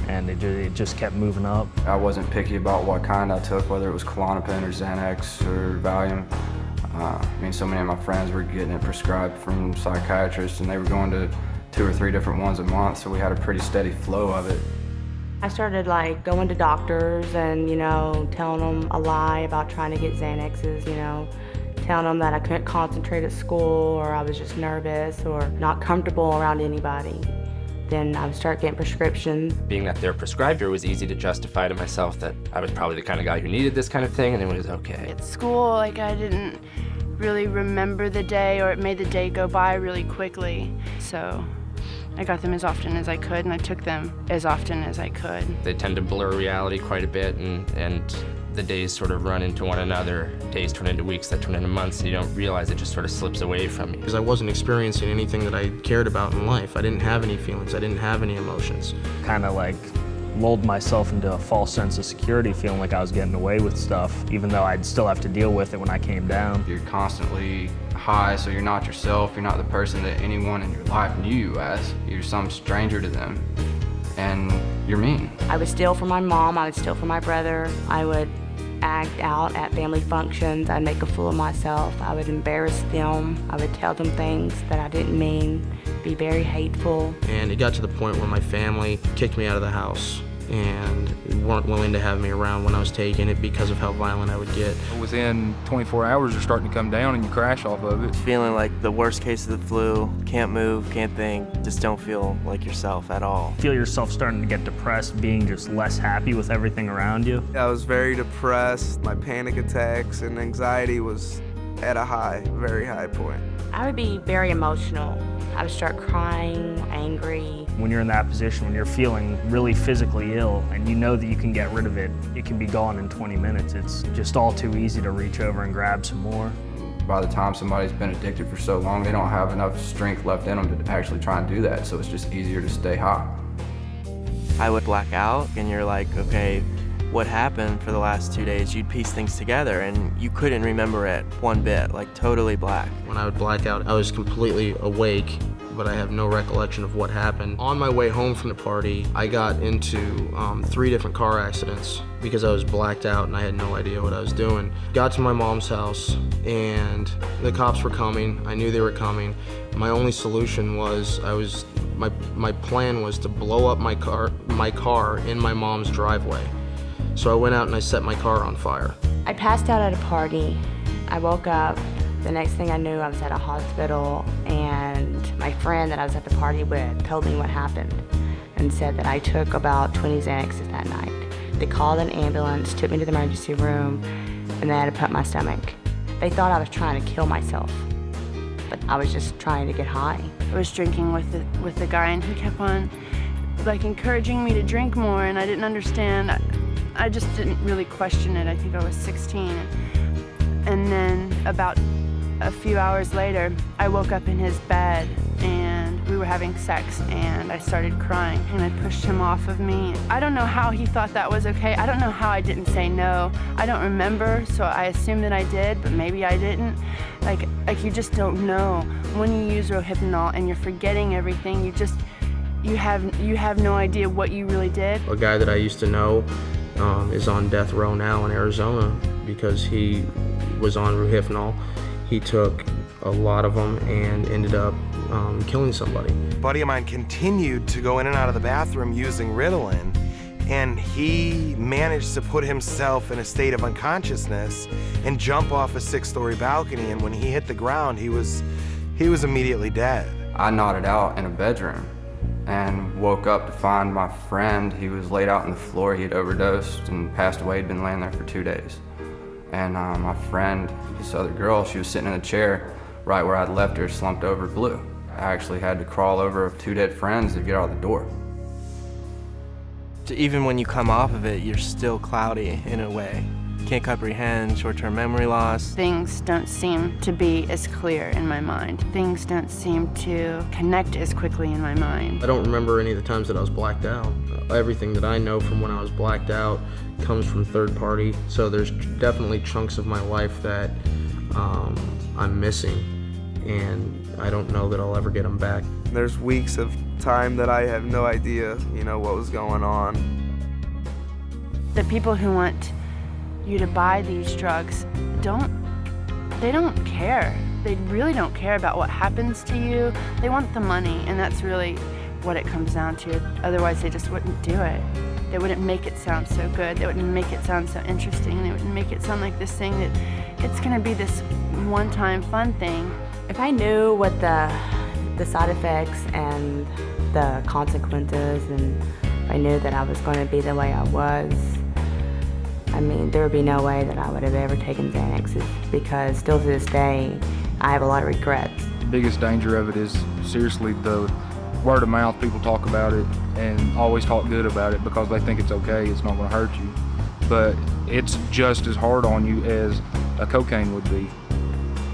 and it just kept moving up. I wasn't picky about what kind I took, whether it was Klonopin or Xanax or Valium. So many of my friends were getting it prescribed from psychiatrists and they were going to 2 or 3 different ones a month, so we had a pretty steady flow of it. I started going to doctors and, telling them a lie about trying to get Xanaxes, telling them that I couldn't concentrate at school or I was just nervous or not comfortable around anybody. Then I would start getting prescriptions. Being that they're prescribed, it was easy to justify to myself that I was probably the kind of guy who needed this kind of thing and it was okay. At school, I didn't really remember the day, or it made the day go by really quickly. So I got them as often as I could, and I took them as often as I could. They tend to blur reality quite a bit, and the days sort of run into one another. Days turn into weeks, that turn into months, and you don't realize it just sort of slips away from you. Because I wasn't experiencing anything that I cared about in life. I didn't have any feelings. I didn't have any emotions. Kind of like lulled myself into a false sense of security, feeling like I was getting away with stuff, even though I'd still have to deal with it when I came down. You're constantly high, so you're not yourself. You're not the person that anyone in your life knew you as. You're some stranger to them, and you're mean. I would steal from my mom, I would steal from my brother, I would act out at family functions, I'd make a fool of myself, I would embarrass them, I would tell them things that I didn't mean, be very hateful. And it got to the point where my family kicked me out of the house and weren't willing to have me around when I was taking it because of how violent I would get. Within 24 hours, you're starting to come down and you crash off of it. Feeling like the worst case of the flu, can't move, can't think, just don't feel like yourself at all. Feel yourself starting to get depressed, being just less happy with everything around you. I was very depressed. My panic attacks and anxiety was at a very high point. I would be very emotional. I would start crying, angry. When you're in that position, when you're feeling really physically ill and you know that you can get rid of it, it can be gone in 20 minutes. It's just all too easy to reach over and grab some more. By the time somebody's been addicted for so long, they don't have enough strength left in them to actually try and do that, so it's just easier to stay high. I would black out and you're like, okay, what happened for the last 2 days? You'd piece things together and you couldn't remember it one bit, like totally black. When I would black out, I was completely awake, but I have no recollection of what happened. On my way home from the party, I got into 3 different car accidents because I was blacked out and I had no idea what I was doing. Got to my mom's house and the cops were coming. I knew they were coming. My only solution was my plan was to blow up my car in my mom's driveway. So I went out and I set my car on fire. I passed out at a party. I woke up. The next thing I knew, I was at a hospital, and my friend that I was at the party with told me what happened and said that I took about 20 Xanaxes that night. They called an ambulance, took me to the emergency room, and they had to pump my stomach. They thought I was trying to kill myself, but I was just trying to get high. I was drinking with the guy, and he kept on encouraging me to drink more, and I didn't understand. I just didn't really question it. I think I was 16. And then about a few hours later, I woke up in his bed and we were having sex and I started crying and I pushed him off of me. I don't know how he thought that was okay. I don't know how I didn't say no. I don't remember, so I assume that I did, but maybe I didn't. Like you just don't know. When you use Rohypnol and you're forgetting everything, you have no idea what you really did. A guy that I used to know is on death row now in Arizona because he was on Rohypnol. He took a lot of them and ended up killing somebody. A buddy of mine continued to go in and out of the bathroom using Ritalin, and he managed to put himself in a state of unconsciousness and jump off a 6-story balcony, and when he hit the ground, he was immediately dead. I nodded out in a bedroom and woke up to find my friend. He was laid out on the floor. He had overdosed and passed away. He'd been laying there for 2 days. And my friend, this other girl, she was sitting in a chair right where I'd left her, slumped over, blue. I actually had to crawl over 2 dead friends to get out the door. Even when you come off of it, you're still cloudy in a way. Can't comprehend short-term memory loss. Things don't seem to be as clear in my mind. Things don't seem to connect as quickly in my mind. I don't remember any of the times that I was blacked out. Everything that I know from when I was blacked out comes from third party, so there's definitely chunks of my life that I'm missing, and I don't know that I'll ever get them back. There's weeks of time that I have no idea, what was going on. The people who want you to buy these drugs don't care. They really don't care about what happens to you. They want the money, and that's really what it comes down to. Otherwise, they just wouldn't do it. They wouldn't make it sound so good. They wouldn't make it sound so interesting. They wouldn't make it sound like this thing that it's gonna be this one-time fun thing. If I knew what the side effects and the consequences, and if I knew that I was going to be the way I was, I mean, there would be no way that I would have ever taken Xanaxes because still to this day, I have a lot of regrets. The biggest danger of it is seriously the word of mouth. People talk about it and always talk good about it because they think it's okay, it's not going to hurt you. But it's just as hard on you as a cocaine would be.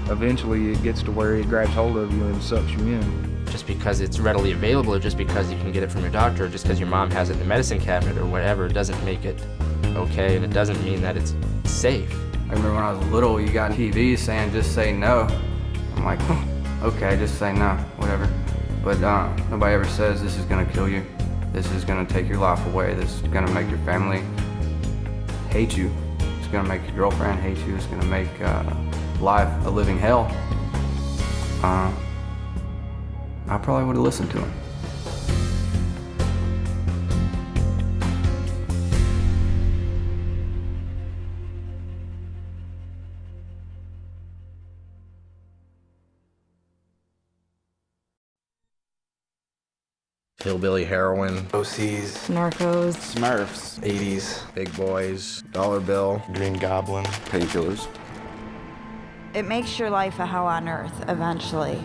Eventually it gets to where it grabs hold of you and sucks you in. Just because it's readily available, or just because you can get it from your doctor, or just because your mom has it in the medicine cabinet or whatever, doesn't make it okay, and it doesn't mean that it's safe. I remember when I was little, you got TV saying just say no. I'm like, okay, just say no, whatever. But nobody ever says this is gonna kill you. This is gonna take your life away. This is gonna make your family hate you. It's gonna make your girlfriend hate you. It's gonna make life a living hell. I probably would have listened to him. Hillbilly heroin, OCs, Narcos, Smurfs, 80s, Big Boys, Dollar Bill, Green Goblin, painkillers. It makes your life a hell on earth eventually.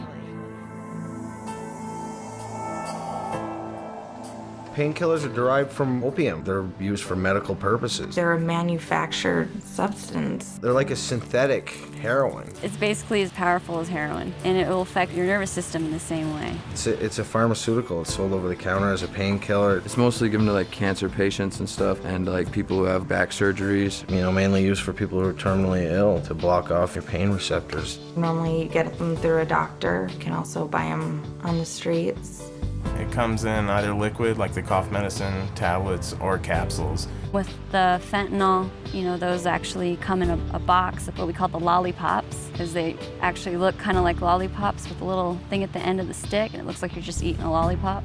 Painkillers are derived from opium. They're used for medical purposes. they're a manufactured substance. They're like a synthetic heroin. It's basically as powerful as heroin, and it will affect your nervous system in the same way. It's a pharmaceutical. It's sold over the counter as a painkiller. It's mostly given to like cancer patients and stuff, and like people who have back surgeries. You know, mainly used for people who are terminally ill to block off your pain receptors. Normally you get them through a doctor. You can also buy them on the streets. It comes in either liquid, like the cough medicine, tablets, or capsules. With the fentanyl, those actually come in a box of what we call the lollipops, because they actually look kind of like lollipops with a little thing at the end of the stick, and it looks like you're just eating a lollipop.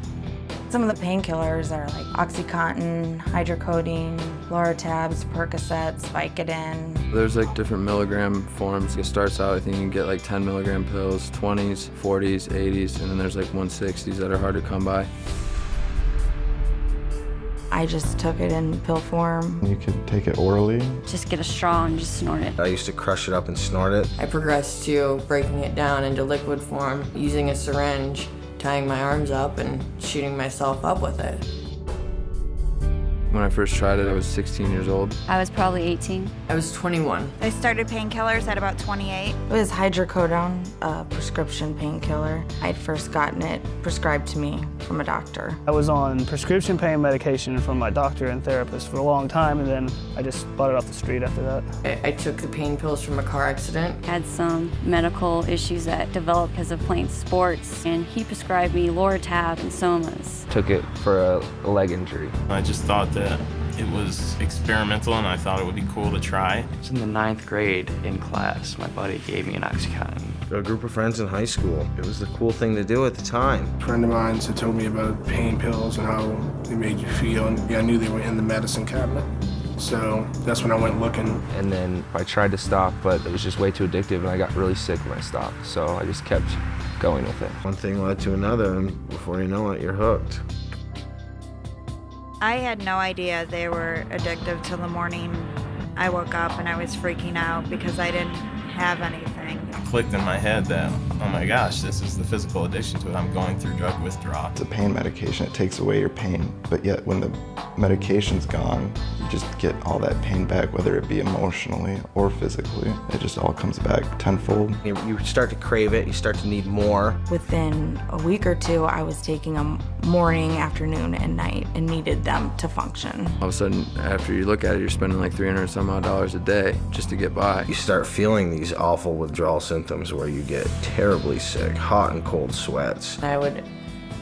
Some of the painkillers are like OxyContin, hydrocodone, Lortabs, Percocets, Vicodin. There's like different milligram forms. It starts out, I think you can get like 10 milligram pills, 20s, 40s, 80s, and then there's like 160s that are hard to come by. I just took it in pill form. You could take it orally. Just get a straw and just snort it. I used to crush it up and snort it. I progressed to breaking it down into liquid form, using a syringe, tying my arms up and shooting myself up with it. When I first tried it, I was 16 years old. I was probably 18. I was 21. I started painkillers at about 28. It was hydrocodone, a prescription painkiller. I'd first gotten it prescribed to me from a doctor. I was on prescription pain medication from my doctor and therapist for a long time, and then I just bought it off the street after that. I took the pain pills from a car accident. Had some medical issues that developed because of playing sports, and he prescribed me Lortab and Somas. Took it for a leg injury. I just thought that it was experimental and I thought it would be cool to try. I was in the 9th grade in class. My buddy gave me an OxyContin. A group of friends in high school. It was the cool thing to do at the time. A friend of mine had told me about pain pills and how they made you feel, and I knew they were in the medicine cabinet. So that's when I went looking. And then I tried to stop, but it was just way too addictive, and I got really sick when I stopped. So I just kept going with it. One thing led to another, and before you know it, you're hooked. I had no idea they were addictive till the morning I woke up and I was freaking out because I didn't have anything. It clicked in my head that, oh my gosh, this is the physical addiction to it. I'm going through drug withdrawal. It's a pain medication. It takes away your pain, but yet when the medication's gone, you just get all that pain back, whether it be emotionally or physically. It just all comes back tenfold. You start to crave it, you start to need more. Within a week or two, I was taking them morning, afternoon, and night and needed them to function. All of a sudden, after you look at it, you're spending like $300 some odd a day just to get by. You start feeling these awful withdrawal symptoms where you get terribly sick, hot and cold sweats. I would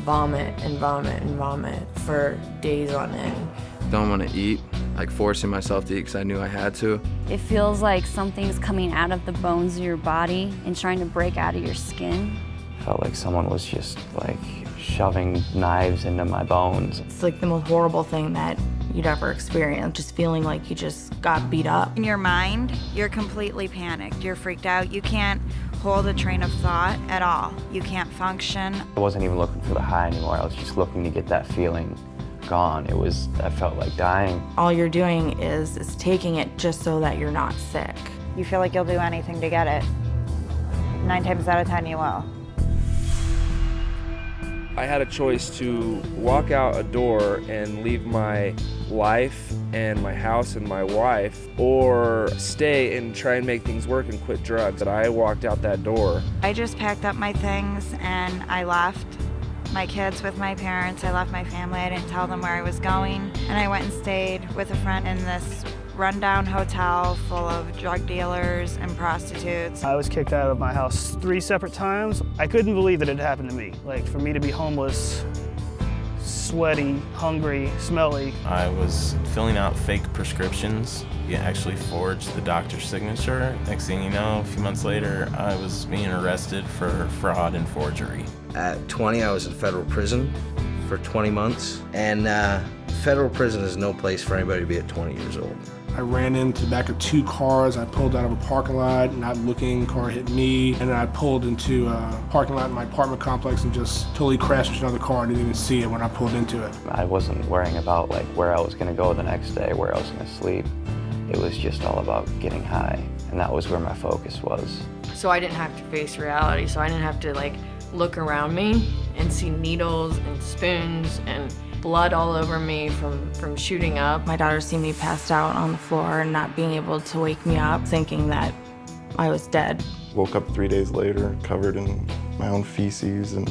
vomit and vomit and vomit for days on end. Don't want to eat, like forcing myself to eat because I knew I had to. It feels like something's coming out of the bones of your body and trying to break out of your skin. Felt like someone was just like shoving knives into my bones. It's like the most horrible thing that you'd ever experience, just feeling like you just got beat up. In your mind, you're completely panicked. You're freaked out. You can't hold a train of thought at all. You can't function. I wasn't even looking for the high anymore. I was just looking to get that feeling gone, I felt like dying. All you're doing is taking it just so that you're not sick. You feel like you'll do anything to get it. 9 times out of 10 you will. I had a choice to walk out a door and leave my life and my house and my wife, or stay and try and make things work and quit drugs. And I walked out that door. I just packed up my things and I left my kids with my parents. I left my family. I didn't tell them where I was going. And I went and stayed with a friend in this rundown hotel full of drug dealers and prostitutes. I was kicked out of my house 3 separate times. I couldn't believe that it had happened to me. Like, for me to be homeless, sweaty, hungry, smelly. I was filling out fake prescriptions. You actually forged the doctor's signature. Next thing you know, a few months later, I was being arrested for fraud and forgery. At 20, I was in federal prison for 20 months. And federal prison is no place for anybody to be at 20 years old. I ran into the back of 2 cars. I pulled out of a parking lot, not looking, car hit me. And then I pulled into a parking lot in my apartment complex and just totally crashed into another car. I didn't even see it when I pulled into it. I wasn't worrying about like where I was gonna go the next day, where I was gonna sleep. It was just all about getting high, and that was where my focus was. So I didn't have to face reality, so I didn't have to like look around me and see needles and spoons and blood all over me from shooting up. My daughter seen me passed out on the floor and not being able to wake me up, thinking that I was dead. Woke up 3 days later, covered in my own feces and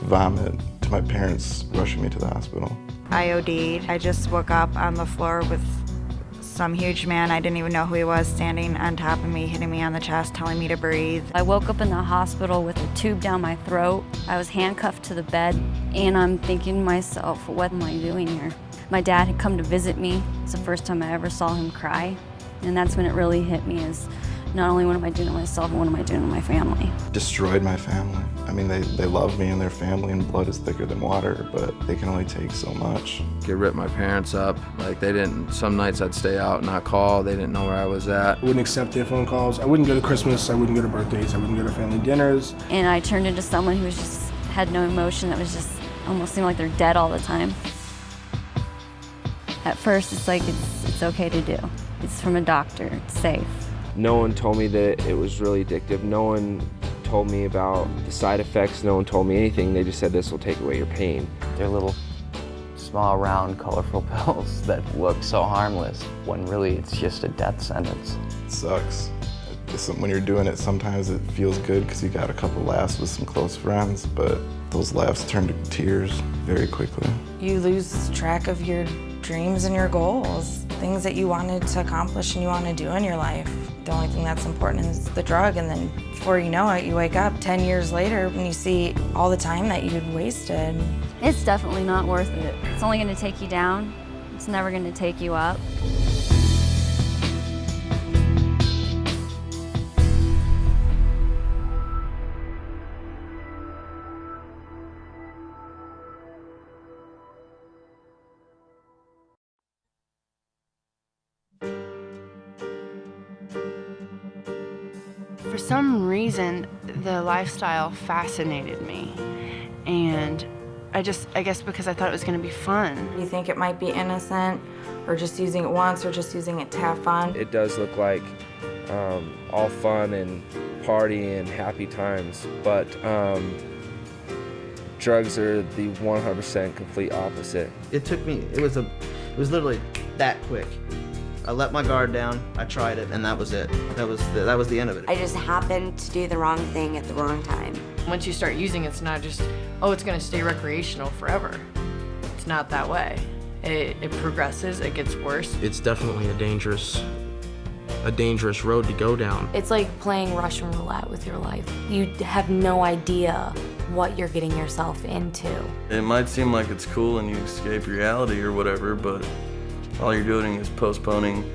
vomit, to my parents rushing me to the hospital. I OD'd. I just woke up on the floor with some huge man, I didn't even know who he was, standing on top of me, hitting me on the chest, telling me to breathe. I woke up in the hospital with a tube down my throat. I was handcuffed to the bed, and I'm thinking to myself, what am I doing here? My dad had come to visit me. It's the first time I ever saw him cry, and that's when it really hit me, is not only what am I doing to myself, but what am I doing to my family? Destroyed my family. I mean, they love me and their family, and blood is thicker than water, but they can only take so much. It ripped my parents up. Like, some nights I'd stay out and not call. They didn't know where I was at. I wouldn't accept their phone calls. I wouldn't go to Christmas. I wouldn't go to birthdays. I wouldn't go to family dinners. And I turned into someone who had no emotion, that was just almost seemed like they're dead all the time. At first, it's like it's okay to do. It's from a doctor, it's safe. No one told me that it was really addictive. No one told me about the side effects. No one told me anything. They just said this will take away your pain. They're little, small, round, colorful pills that look so harmless, when really it's just a death sentence. It sucks. When you're doing it, sometimes it feels good because you got a couple laughs with some close friends, but those laughs turn to tears very quickly. You lose track of your dreams and your goals, things that you wanted to accomplish and you want to do in your life. The only thing that's important is the drug, and then before you know it, you wake up 10 years later and you see all the time that you'd wasted. It's definitely not worth it. It's only going to take you down. It's never going to take you up. For some reason, the lifestyle fascinated me, and I guess because I thought it was going to be fun. You think it might be innocent, or just using it once, or just using it to have fun. It does look like all fun and party and happy times, but drugs are the 100% complete opposite. It was literally that quick. I let my guard down, I tried it, and that was it. That was the end of it. I just happened to do the wrong thing at the wrong time. Once you start using it, it's not just, oh, it's gonna stay recreational forever. It's not that way. It progresses, it gets worse. It's definitely a dangerous road to go down. It's like playing Russian roulette with your life. You have no idea what you're getting yourself into. It might seem like it's cool and you escape reality or whatever, but all you're doing is postponing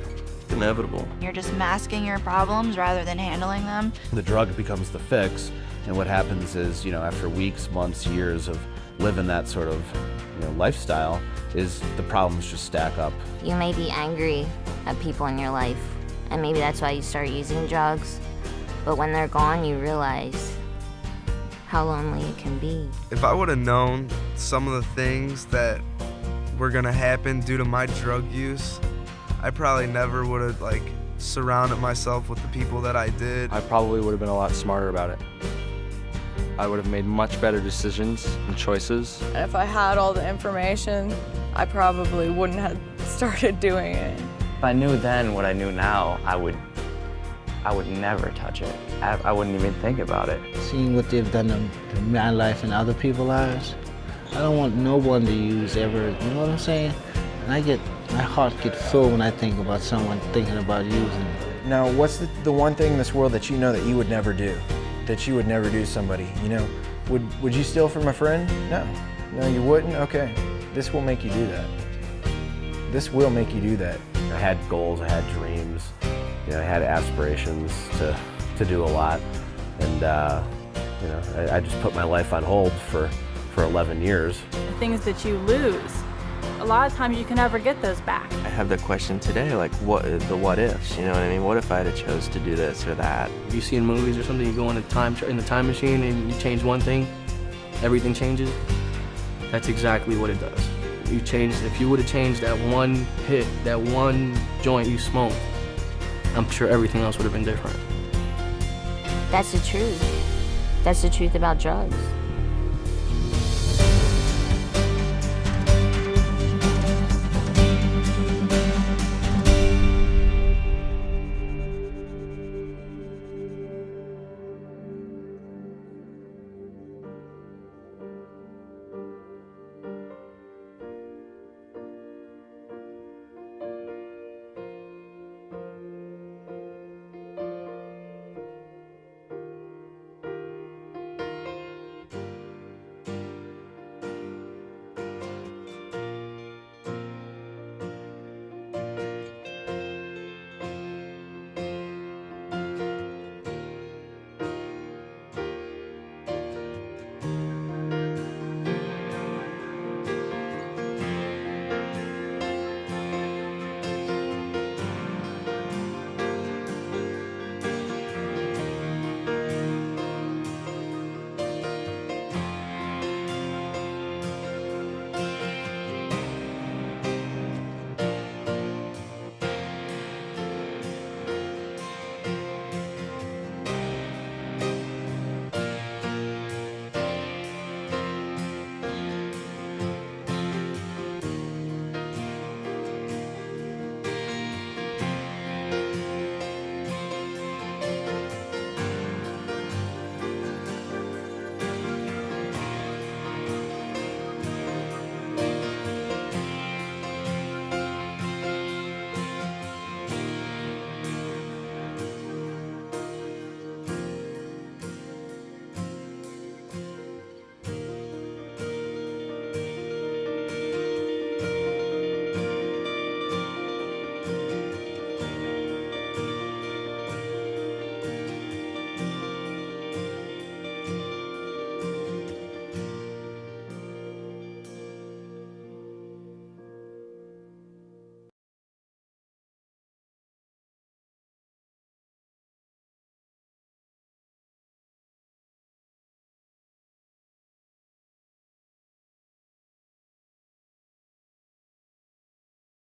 the inevitable. You're just masking your problems rather than handling them. The drug becomes the fix, and what happens is, after weeks, months, years of living that sort of, lifestyle, is the problems just stack up. You may be angry at people in your life, and maybe that's why you start using drugs, but when they're gone, you realize how lonely it can be. If I would have known some of the things that were gonna happen due to my drug use, I probably never would have like surrounded myself with the people that I did. I probably would have been a lot smarter about it. I would have made much better decisions and choices. And if I had all the information, I probably wouldn't have started doing it. If I knew then what I knew now, I would never touch it. I wouldn't even think about it. Seeing what they've done in my life and other people's lives, I don't want no one to use ever, you know what I'm saying? And my heart gets full when I think about someone thinking about using it. Now, what's the one thing in this world that you know that you would never do? That you would never do to somebody, you know? Would you steal from a friend? No. No, you wouldn't? Okay. This will make you do that. This will make you do that. I had goals, I had dreams, you know, I had aspirations to do a lot, and you know, I just put my life on hold for 11 years. The things that you lose, a lot of times you can never get those back. I have the question today, like the what ifs, you know what I mean? What if I had chose to do this or that? You see in movies or something, you go in the time machine and you change one thing, everything changes. That's exactly what it does. If you would have changed that one hit, that one joint you smoked, I'm sure everything else would have been different. That's the truth. That's the truth about drugs.